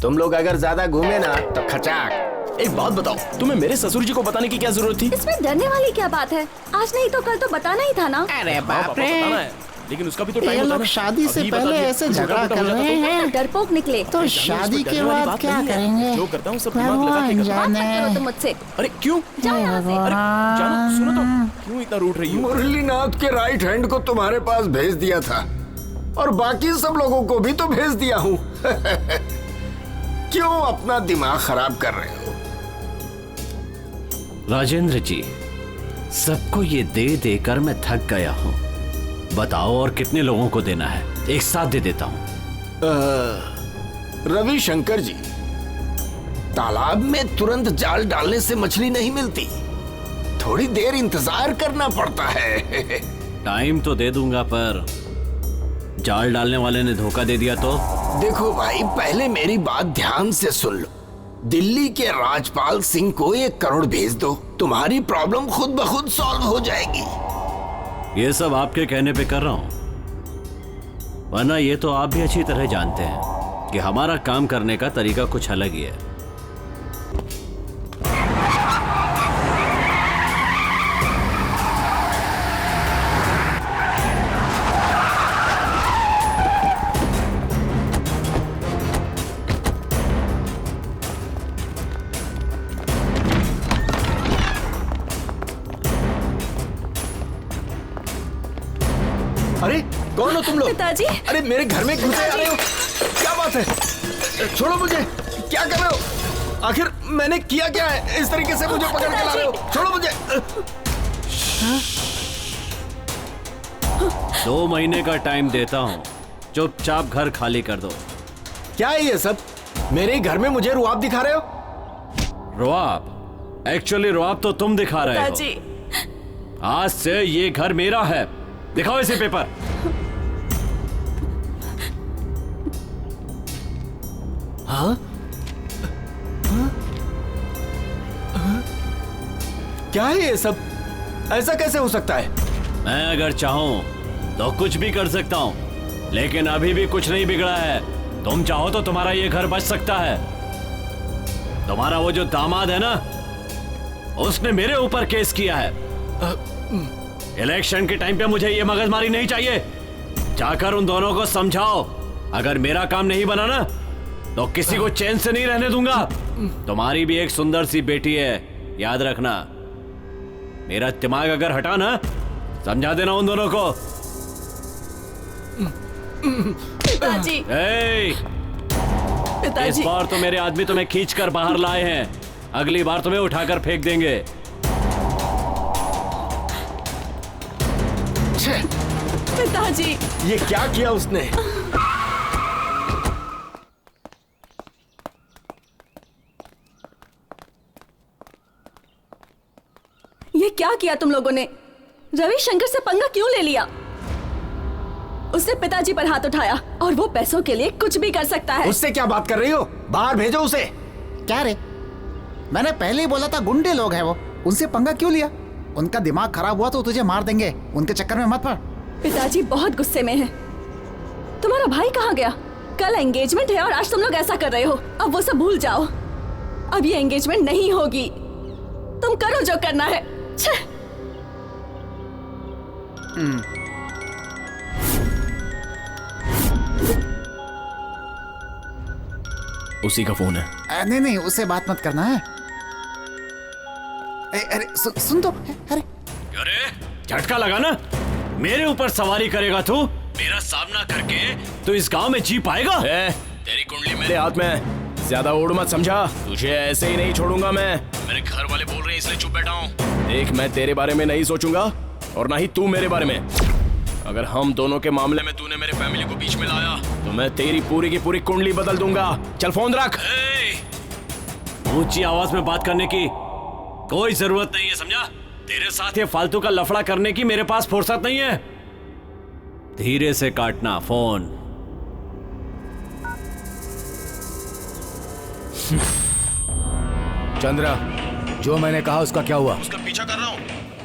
तुम लोग अगर ज्यादा घूमे ना तो खचाक। एक बात बताओ, तुम्हें मेरे ससुर जी को बताने की क्या जरूरत थी? इसमें डरने वाली क्या बात है? आज नहीं तो कल तो बताना ही था ना। अरे बाप रे, लेकिन उसका भी तो टाइम ये होता है लोग ना। शादी से अभी बता पहले दिया, ऐसे कुछ झगड़ा छोटा-मोटा कर हो जाता रहे हैं। डरपोक निकले। तो शादी के बाद क्या करेंगे? जो करता हूँ सब दिमाग लगा भगवान के करता हूँ। बात मत जाने। करो तुम मुझसे। अरे क्यों? जाओ यहाँ से। अरे जानो, सुनो तो, क्यों इतना रूठ रही हो? मुरलीनाथ के राइट हैंड को तुम्हारे पास भेज दिया था और बाकी सब लोगों को भी तो भेज दिया हूँ। क्यों अपना दिमाग खराब कर रहे हो? राजेंद्र जी, सबको ये दे देकर मैं थक गया हूँ। बताओ और कितने लोगों को देना है? एक साथ दे देता हूँ। रविशंकर जी, तालाब में तुरंत जाल डालने से मछली नहीं मिलती, थोड़ी देर इंतजार करना पड़ता है। टाइम तो दे दूंगा, पर जाल डालने वाले ने धोखा दे दिया तो? देखो भाई, पहले मेरी बात ध्यान से सुन लो। दिल्ली के राजपाल सिंह को 1 करोड़ भेज दो, तुम्हारी प्रॉब्लम खुद ब खुद सॉल्व हो जाएगी। ये सब आपके कहने पे कर रहा हूं, वरना ये तो आप भी अच्छी तरह जानते हैं कि हमारा काम करने का तरीका कुछ अलग ही है। अरे कौन हो तुम लोग? पिताजी। अरे मेरे घर में घुसे आ रहे हो? क्या बात है? छोड़ो मुझे, क्या कर रहे हो? आखिर मैंने किया क्या है? इस तरीके से मुझे पकड़ के ला रहे हो? छोड़ो मुझे। 2 महीने का टाइम देता हूँ, चुपचाप घर खाली कर दो। क्या है ये सब? मेरे घर में मुझे रुआब दिखा रहे हो? रुआब? एक्चुअली रुआब तो तुम दिखा रहे हो। आज से ये घर मेरा है। दिखाओ इसे पेपर। हाँ? क्या है ये सब? ऐसा कैसे हो सकता है? मैं अगर चाहूं तो कुछ भी कर सकता हूं, लेकिन अभी भी कुछ नहीं बिगड़ा है। तुम चाहो तो तुम्हारा ये घर बच सकता है। तुम्हारा वो जो दामाद है ना, उसने मेरे ऊपर केस किया है। इलेक्शन के टाइम पे मुझे ये मगजमारी नहीं चाहिए। जाकर उन दोनों को समझाओ, अगर मेरा काम नहीं बना ना तो किसी को चैन से नहीं रहने दूंगा। तुम्हारी भी एक सुंदर सी बेटी है, याद रखना। मेरा दिमाग अगर हटा ना, समझा देना उन दोनों को। पिताजी। इस बार तो मेरे आदमी तुम्हें खींचकर बाहर लाए हैं, अगली बार तुम्हें उठाकर फेंक देंगे। पिताजी, ये क्या किया उसने? ये क्या किया तुम लोगों ने? रविशंकर से पंगा क्यों ले लिया? उसने पिताजी पर हाथ उठाया और वो पैसों के लिए कुछ भी कर सकता है। उससे क्या बात कर रही हो? बाहर भेजो उसे। क्या रे, मैंने पहले ही बोला था गुंडे लोग हैं वो, उनसे पंगा क्यों लिया? उनका दिमाग खराब हुआ तो तुझे मार देंगे, उनके चक्कर में मत पड़। पिताजी बहुत गुस्से में हैं। तुम्हारा भाई कहाँ गया? कल एंगेजमेंट है और आज तुम लोग ऐसा कर रहे हो। अब वो सब भूल जाओ, अब ये एंगेजमेंट नहीं होगी। तुम करो जो करना है। उसी का फोन है। नहीं नहीं, उससे बात मत करना है। अरे सुन तो। अरे झटका लगा ना? मेरे ऊपर सवारी करेगा तू? मेरा सामना करके तो इस गांव में जी पाएगा? तेरी कुंडली मेरे हाथ में है। ज्यादा उड़ मत, समझा? तुझे ऐसे ही नहीं छोड़ूंगा मैं। मेरे घर वाले बोल रहे हैं इसलिए चुप बैठा हूँ। देख, मैं तेरे बारे में नहीं सोचूंगा और ना ही तू मेरे बारे में। अगर हम दोनों के मामले में तूने मेरे फैमिली को बीच में लाया तो मैं तेरी पूरी की पूरी कुंडली बदल दूंगा। चल फोन रख। ऊंची आवाज में बात करने की कोई जरूरत नहीं है, समझा? तेरे साथ ये फालतू का लफड़ा करने की मेरे पास फुर्सत नहीं है। धीरे से काटना फोन। चंद्रा, जो मैंने कहा उसका क्या हुआ? उसका पीछा कर रहा हूँ,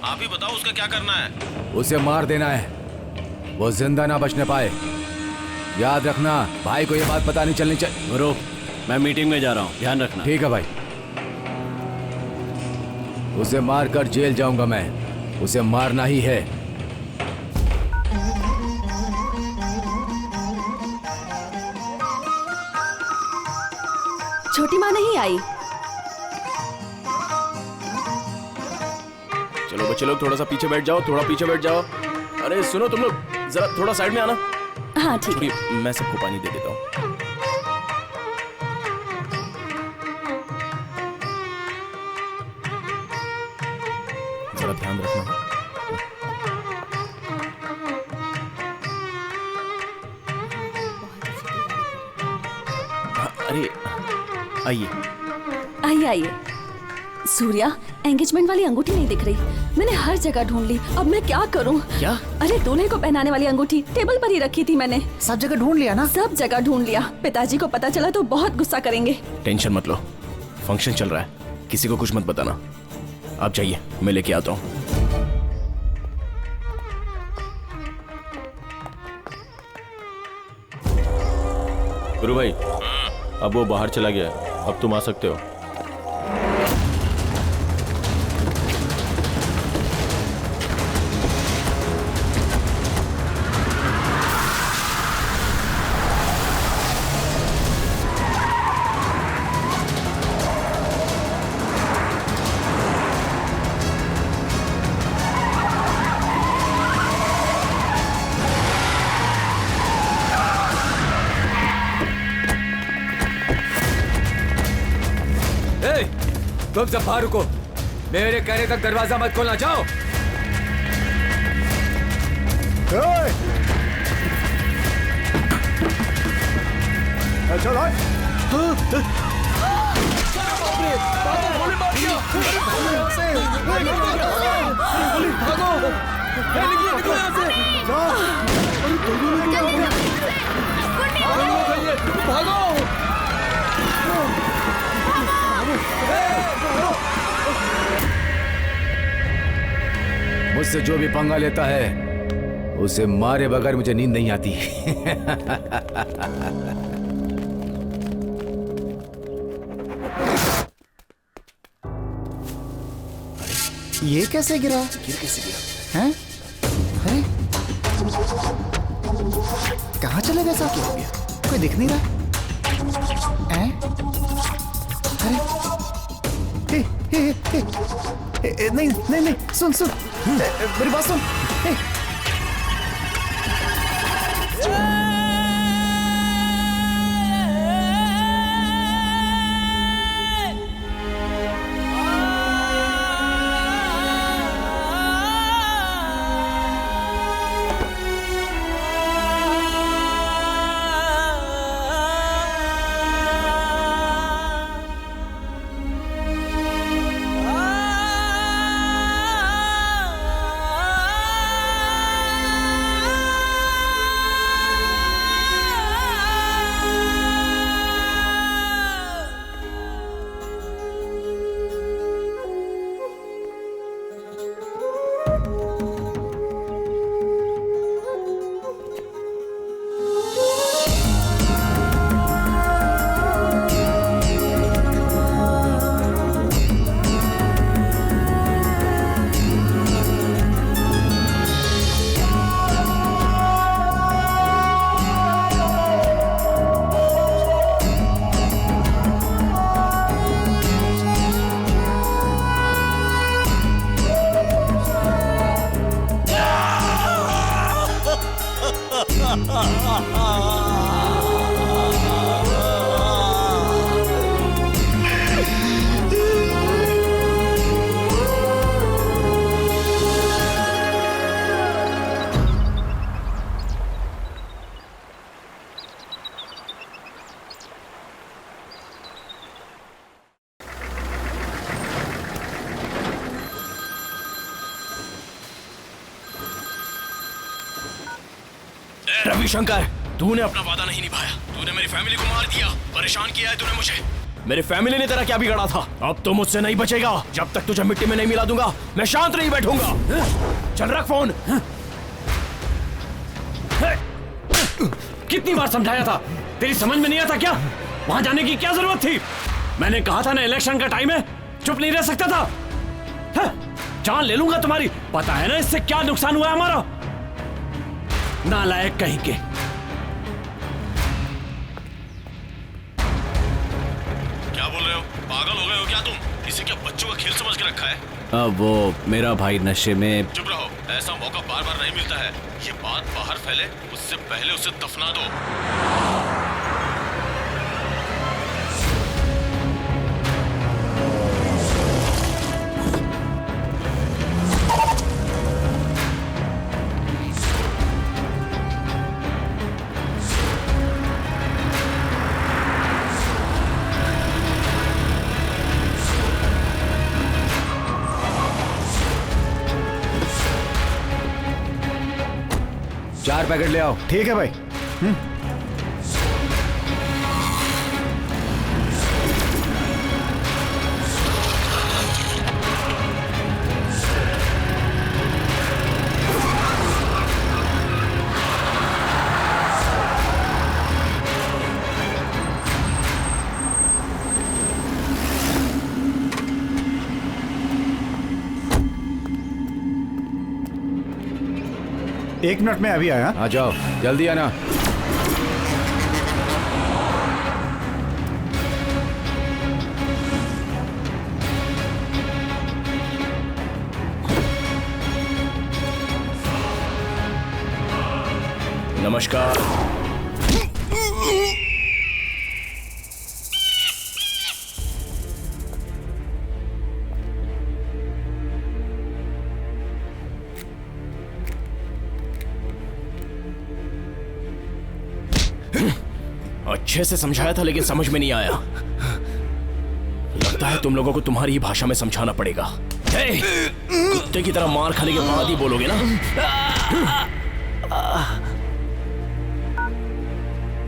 आप ही बताओ उसका क्या करना है। उसे मार देना है, वो जिंदा ना बचने पाए। याद रखना, भाई को ये बात पता नहीं चलनी चाहिए। गुरु, मैं मीटिंग में जा रहा हूँ, ध्यान रखना। ठीक है भाई। उसे मारकर जेल जाऊंगा मैं, उसे मारना ही है। छोटी माँ नहीं आई। चलो बच्चे लोग, थोड़ा सा पीछे बैठ जाओ, थोड़ा पीछे बैठ जाओ। अरे सुनो तुम लोग, जरा थोड़ा साइड में आना। हाँ ठीक है। मैं सबको पानी दे देता हूँ। जरा ध्यान रखना। अरे आइए आइए आइए। सूर्या, एंगेजमेंट वाली अंगूठी नहीं दिख रही। मैंने हर जगह ढूंढ ली, अब मैं क्या करूं? क्या? अरे दूल्हे को पहनाने वाली अंगूठी टेबल पर ही रखी थी मैंने। सब जगह ढूंढ लिया ना? सब जगह ढूंढ लिया। पिताजी को पता चला तो बहुत गुस्सा करेंगे। टेंशन मत लो, फंक्शन चल रहा है, किसी को कुछ मत बताना। आप जाइए, मैं लेके आता हूँ। गुरु भाई, अब वो बाहर चला गया, अब तुम आ सकते हो। तुम सब बाहर रुको, मेरे कहने तक दरवाजा मत खोलना। जाओ। मुझसे जो भी पंगा लेता है उसे मारे बगैर मुझे नींद नहीं आती। ये कैसे गिरा? गिर कैसे गिरा? हैं? अरे कहाँ चले गए साहब? क्या हो गया? कोई दिख नहीं रहा। हैं? अरे नहीं नहीं नहीं, सुन सुन, मेरी बात सुन। शंकर, तूने अपना वादा नहीं निभाया। तूने मेरी फैमिली को मार दिया, परेशान किया है तूने मुझे। मेरी फैमिली ने तेरा क्या बिगाड़ा था? अब तो मुझसे नहीं बचेगा। जब तक तुझे मिट्टी में नहीं मिला दूंगा मैं शांत नहीं बैठूंगा। चल रख फोन। कितनी बार समझाया था, तेरी समझ में नहीं आता क्या? वहां जाने की क्या जरूरत थी? मैंने कहा था ना इलेक्शन का टाइम है, चुप नहीं रह सकता था। जान ले लूंगा तुम्हारी। पता है ना इससे क्या नुकसान हुआ हमारा? नालायक कहीं के। क्या बोल रहे हो? पागल हो गए हो क्या तुम? इसे क्या बच्चों का खेल समझ के रखा है? अब वो मेरा भाई नशे में। चुप रहो, ऐसा मौका बार बार नहीं मिलता है। ये बात बाहर फैले उससे पहले उसे दफना दो। चार पैकेट ले आओ। ठीक है भाई। एक मिनट में अभी आया। आ जाओ, जल्दी आना। नमस्कार। अच्छे से समझाया था लेकिन समझ में नहीं आया। लगता है तुम लोगों को तुम्हारी ही भाषा में समझाना पड़ेगा। कुत्ते की तरह मार खाने के बाद ही बोलोगे ना?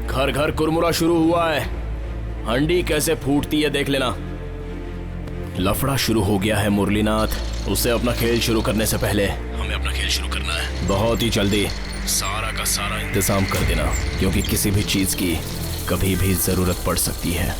घर घर कुरमुरा शुरू हुआ है। हंडी कैसे फूटती है देख लेना। लफड़ा शुरू हो गया है मुरलीनाथ। उसे अपना खेल शुरू करने से पहले हमें अपना खेल शुरू करना है। बहुत ही जल्दी सारा का सारा इंतजाम कर देना, क्योंकि किसी भी चीज की कभी भी जरूरत पड़ सकती है।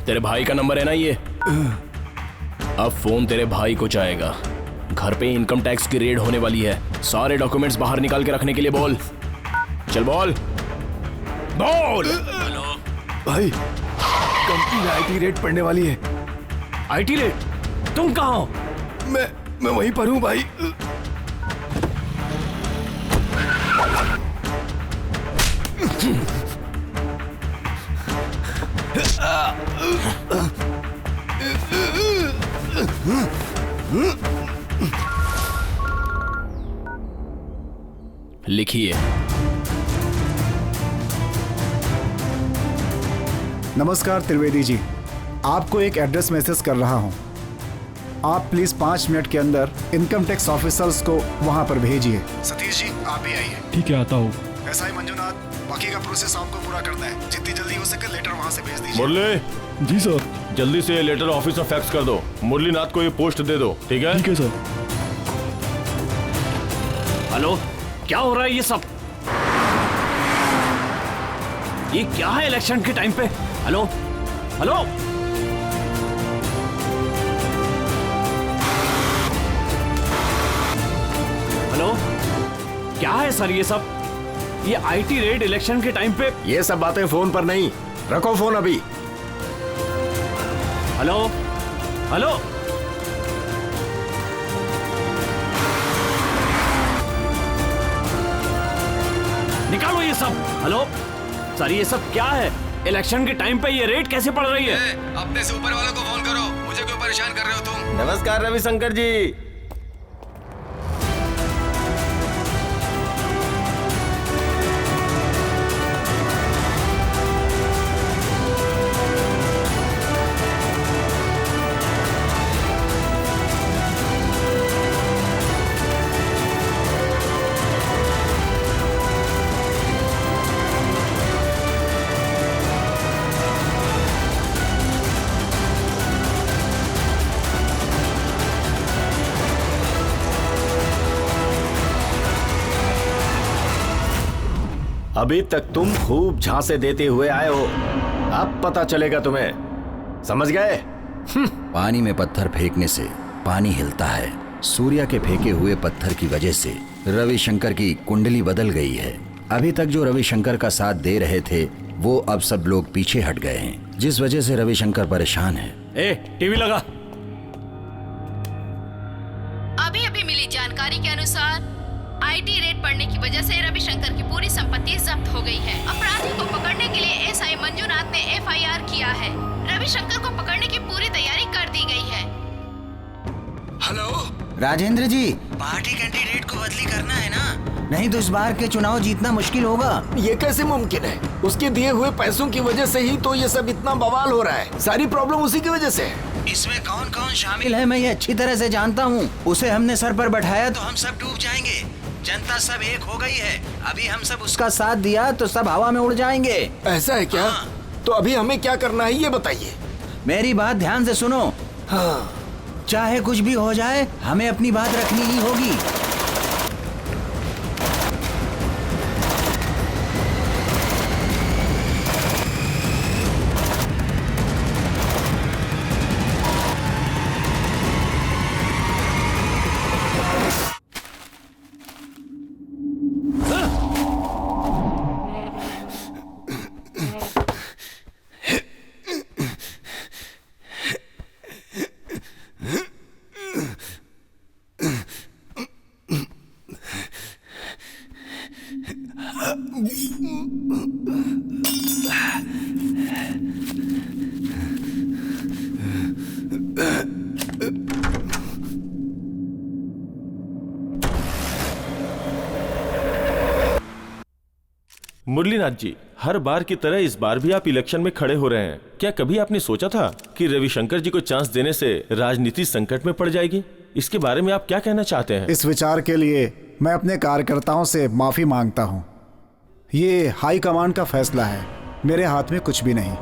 तेरे भाई का नंबर है ना ये? अब फोन तेरे भाई को जाएगा। घर पे इनकम टैक्स की रेड होने वाली है। सारे डॉक्यूमेंट्स बाहर निकाल के रखने के लिए बोल। चल बोल बोल। हेलो भाई, कंपनी में आईटी रेड पड़ने वाली है। IT raid? तुम कहाँ हो? मैं वहीं पर हूँ भाई। लिखिए। नमस्कार त्रिवेदी जी, आपको एक एड्रेस मैसेज कर रहा हूं। आप प्लीज 5 मिनट के अंदर इनकम टैक्स ऑफिसर्स को वहां पर भेजिए। सतीश जी आप भी आइए। ठीक है, आता हूँ। ऐसा ही मंजुनाथ, बाकी का प्रोसेस आपको पूरा करना है। जितनी जल्दी हो सके लेटर वहां से भेज दीजिए। मुरली जी सर। जल्दी से ये लेटर ऑफिस में फैक्स कर दो। मुरलीनाथ को ये पोस्ट दे दो, ठीक है? ठीक है सर। हेलो, क्या हो रहा है ये सब? ये क्या है इलेक्शन के टाइम पे? हेलो हेलो, हेलो, क्या है सर ये सब? ये आईटी रेड इलेक्शन के टाइम पे? ये सब बातें फोन पर नहीं, रखो फोन अभी। हेलो हेलो, निकालो ये सब। हेलो सर, ये सब क्या है? इलेक्शन के टाइम पे ये रेट कैसे पड़ रही है? अपने से ऊपर वालों को फोन करो, मुझे क्यों परेशान कर रहे हो तुम? नमस्कार रविशंकर जी। अभी तक तुम खूब झांसे देते हुए आए हो, अब पता चलेगा तुम्हें, समझ गए? पानी में पत्थर फेंकने से पानी हिलता है। सूर्या के फेंके हुए पत्थर की वजह से रविशंकर की कुंडली बदल गई है। अभी तक जो रविशंकर का साथ दे रहे थे वो अब सब लोग पीछे हट गए हैं, जिस वजह से रविशंकर परेशान है। ए, टीवी लगा। अभी अभी मिली जानकारी के अनुसार आईटी रेड पड़ने की वजह से रविशंकर की पूरी संपत्ति जब्त हो गई है। अपराधी को पकड़ने के लिए एसआई मंजुनाथ ने एफआईआर किया है। रविशंकर को पकड़ने की पूरी तैयारी कर दी गई है। हेलो राजेंद्र जी, पार्टी कैंडिडेट को बदली करना है ना, नहीं तो इस बार के चुनाव जीतना मुश्किल होगा। ये कैसे मुमकिन है? उसके दिए हुए पैसों की वजह से ही तो ये सब इतना बवाल हो रहा है। सारी प्रॉब्लम उसी की वजह से है। इसमें कौन कौन शामिल है मैं ये अच्छी तरह से जानता हूँ। उसे हमने सर पर बैठाया तो हम सब डूब जाएंगे। जनता सब एक हो गई है, अभी हम सब उसका साथ दिया तो सब हवा में उड़ जाएंगे। ऐसा है क्या? तो अभी हमें क्या करना है ये बताइए। मेरी बात ध्यान से सुनो। हाँ। चाहे कुछ भी हो जाए हमें अपनी बात रखनी ही होगी। मुरलीनाथ जी, हर बार की तरह इस बार भी आप इलेक्शन में खड़े हो रहे हैं। क्या कभी आपने सोचा था कि रविशंकर जी को चांस देने से राजनीति संकट में पड़ जाएगी? इसके बारे में आप क्या कहना चाहते हैं? इस विचार के लिए मैं अपने कार्यकर्ताओं से माफी मांगता हूं। ये हाई कमांड का फैसला है, मेरे हाथ में कुछ भी नहीं।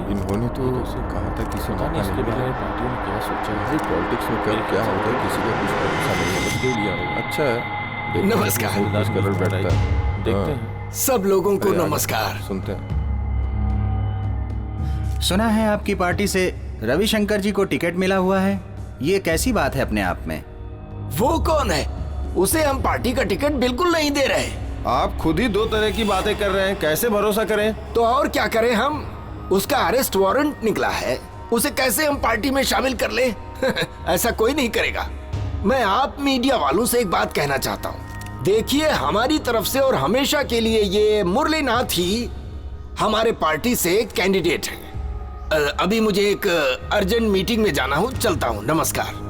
इन्होंने तो कहा था किसी मौका नहीं मिला। पार्टियों ने क्या सोचा है? पॉलिटिक्स में कब क्या होगा किसी का कुछ भरोसा नहीं है। दे लिया होगा। अच्छा है। नमस्कार। देखते हैं। सब लोगों को नमस्कार। सुनते हैं। सुना है आपकी पार्टी से रविशंकर जी को टिकट मिला हुआ है, ये कैसी बात है अपने आप में? वो कौन है? उसे हम पार्टी का टिकट बिल्कुल नहीं दे रहे। आप खुद ही दो तरह की बातें कर रहे हैं, कैसे भरोसा करें? तो और क्या करें हम? उसका अरेस्ट वारंट निकला है, उसे कैसे हम पार्टी में शामिल कर ले? ऐसा कोई नहीं करेगा। मैं आप मीडिया वालों से एक बात कहना चाहता हूँ। देखिए, हमारी तरफ से और हमेशा के लिए ये मुरलीनाथ ही हमारे पार्टी से कैंडिडेट है। अभी मुझे एक अर्जेंट मीटिंग में जाना हूँ, चलता हूँ, नमस्कार।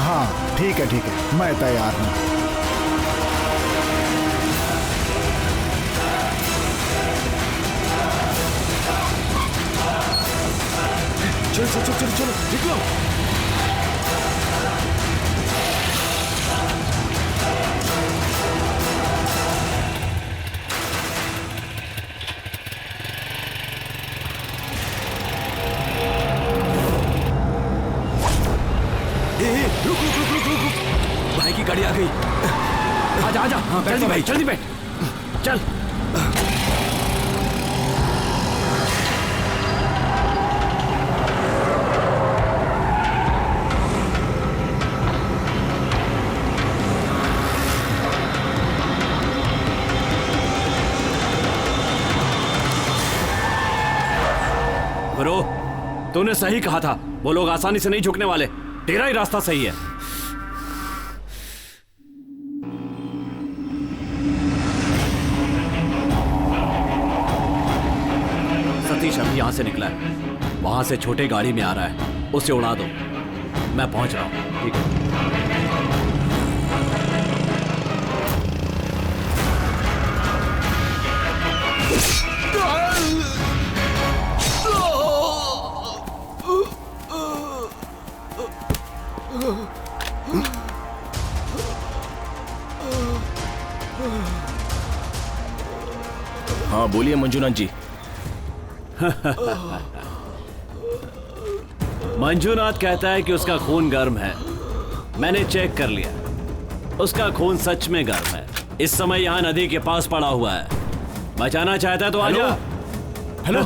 हाँ ठीक है, मैं तैयार हूँ। चलो निकलो। भाई की गाड़ी आ गई। आजा जल्दी भाई, जल्दी बैठ, चल। गुरु, तूने सही कहा था, वो लोग आसानी से नहीं झुकने वाले। तेरा ही रास्ता सही है। सतीश अभी यहां से निकला है, वहां से छोटे गाड़ी में आ रहा है, उसे उड़ा दो। मैं पहुंच रहा हूं। ठीक है। हाँ बोलिए मंजुनाथ जी। मंजुनाथ कहता है कि उसका खून गर्म है। मैंने चेक कर लिया, उसका खून सच में गर्म है। इस समय यहाँ नदी के पास पड़ा हुआ है। बचाना चाहता है तो आजा। हेलो।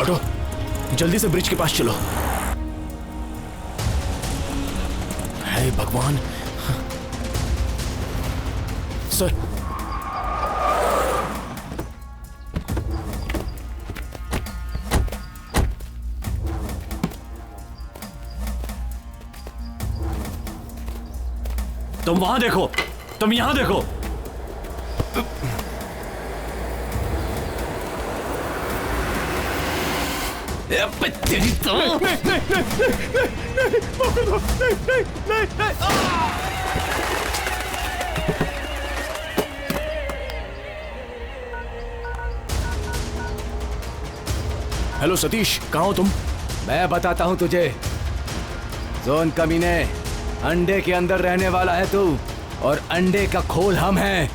ऑटो, जल्दी से ब्रिज के पास चलो। हे भगवान सर। तुम वहां देखो, तुम यहां देखो। तेरी तो हेलो सतीश, कहाँ हो तुम? मैं बताता हूं तुझे। जोन कमीने, अंडे के अंदर रहने वाला है तू, और अंडे का खोल हम हैं।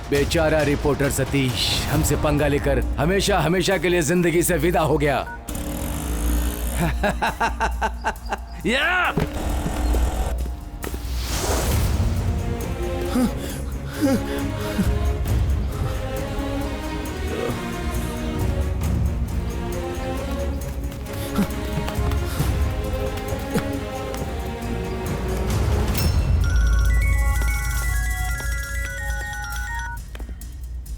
बेचारा रिपोर्टर सतीश हमसे पंगा लेकर हमेशा हमेशा के लिए जिंदगी से विदा हो गया। या!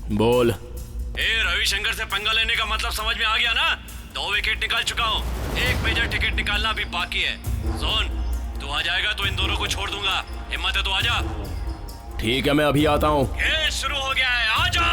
बोल। रविशंकर से पंगा लेने का मतलब समझ में आ गया ना? 2 विकेट निकाल चुका हूँ, 1 मेजर टिकट निकालना भी बाकी है। जोन, तू आ जाएगा तो इन दोनों को छोड़ दूंगा। हिम्मत है तो आजा। ठीक है, मैं अभी आता हूँ। ये शुरू हो गया है, आजा।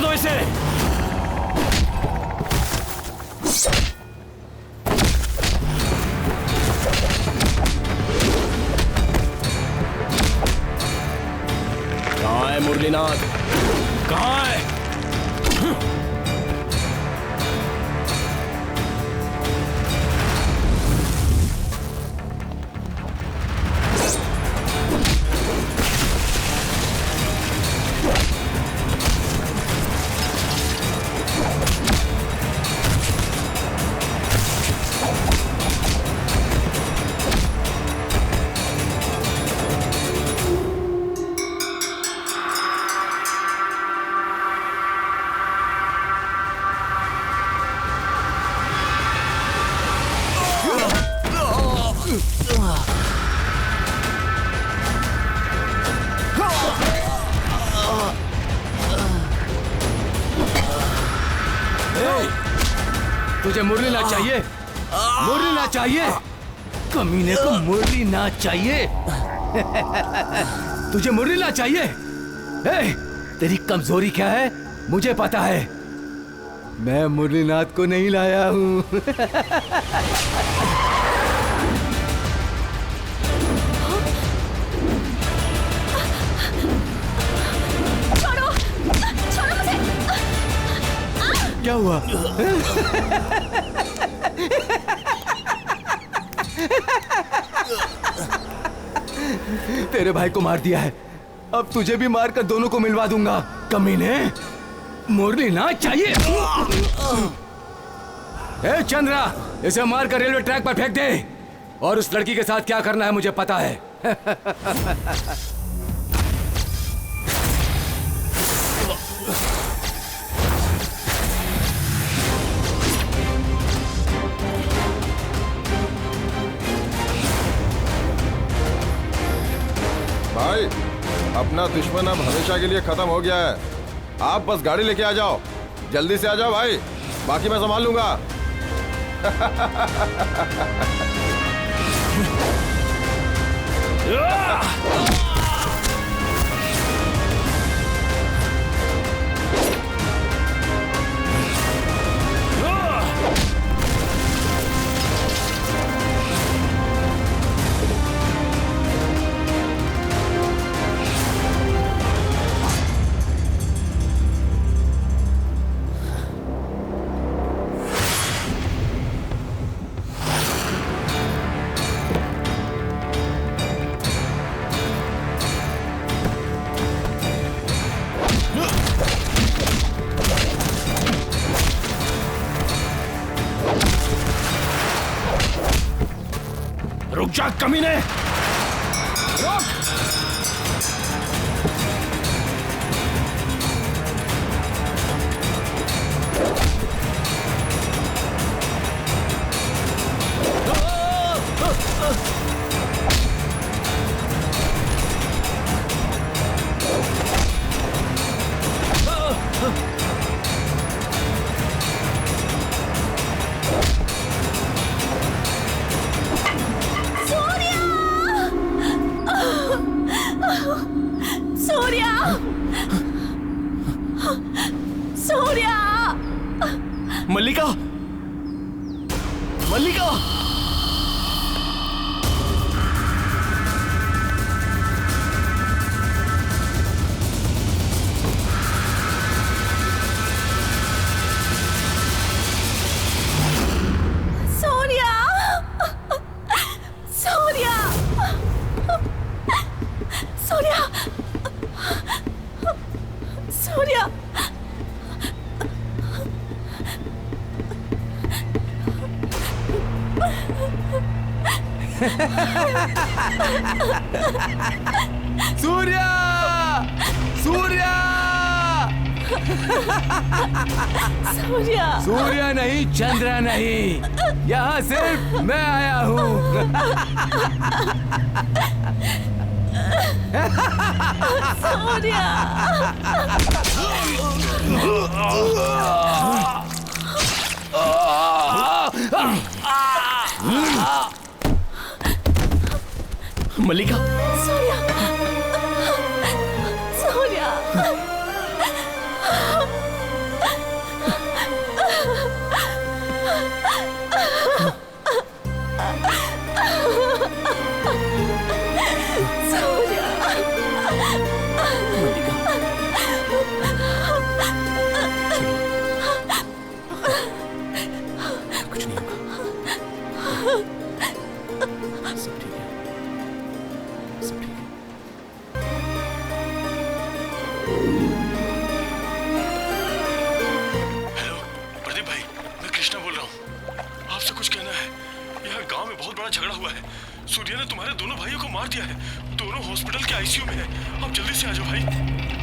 दो इसे। कहाँ है मुरलीनाथ? कहाँ है? तुझे मुरलीनाथ चाहिए? मुरलीनाथ चाहिए? कमीने को मुरलीनाथ चाहिए? तुझे मुरलीनाथ चाहिए? तेरी कमजोरी क्या है मुझे पता है। मैं मुरलीनाथ को नहीं लाया हूँ। छोड़ो, छोड़ो मुझे। क्या हुआ? तेरे भाई को मार दिया है, अब तुझे भी मारकर दोनों को मिलवा दूंगा। कमीने, मुरलीनाथ चाहिए? ए चंद्रा, इसे मारकर रेलवे ट्रैक पर फेंक दे। और उस लड़की के साथ क्या करना है मुझे पता है। भाई, अपना दुश्मन अब हमेशा के लिए खत्म हो गया है। आप बस गाड़ी लेके आ जाओ, जल्दी से आ जाओ भाई, बाकी मैं संभाल लूंगा। रुक जा कमीने! रुक! मल्लिका, मल्लिका! सूर्या, सूर्या, सूर्या, सूर्या। सूर्या! सूर्या! सूर्या! सूर्या नहीं, चंद्रा नहीं, यहाँ सिर्फ मैं आया हूँ। सूर्या! मल्लिका! सूर्या! सूर्या! दिया है। दोनों हॉस्पिटल के आईसीयू में है। आप जल्दी से आ जाओ भाई।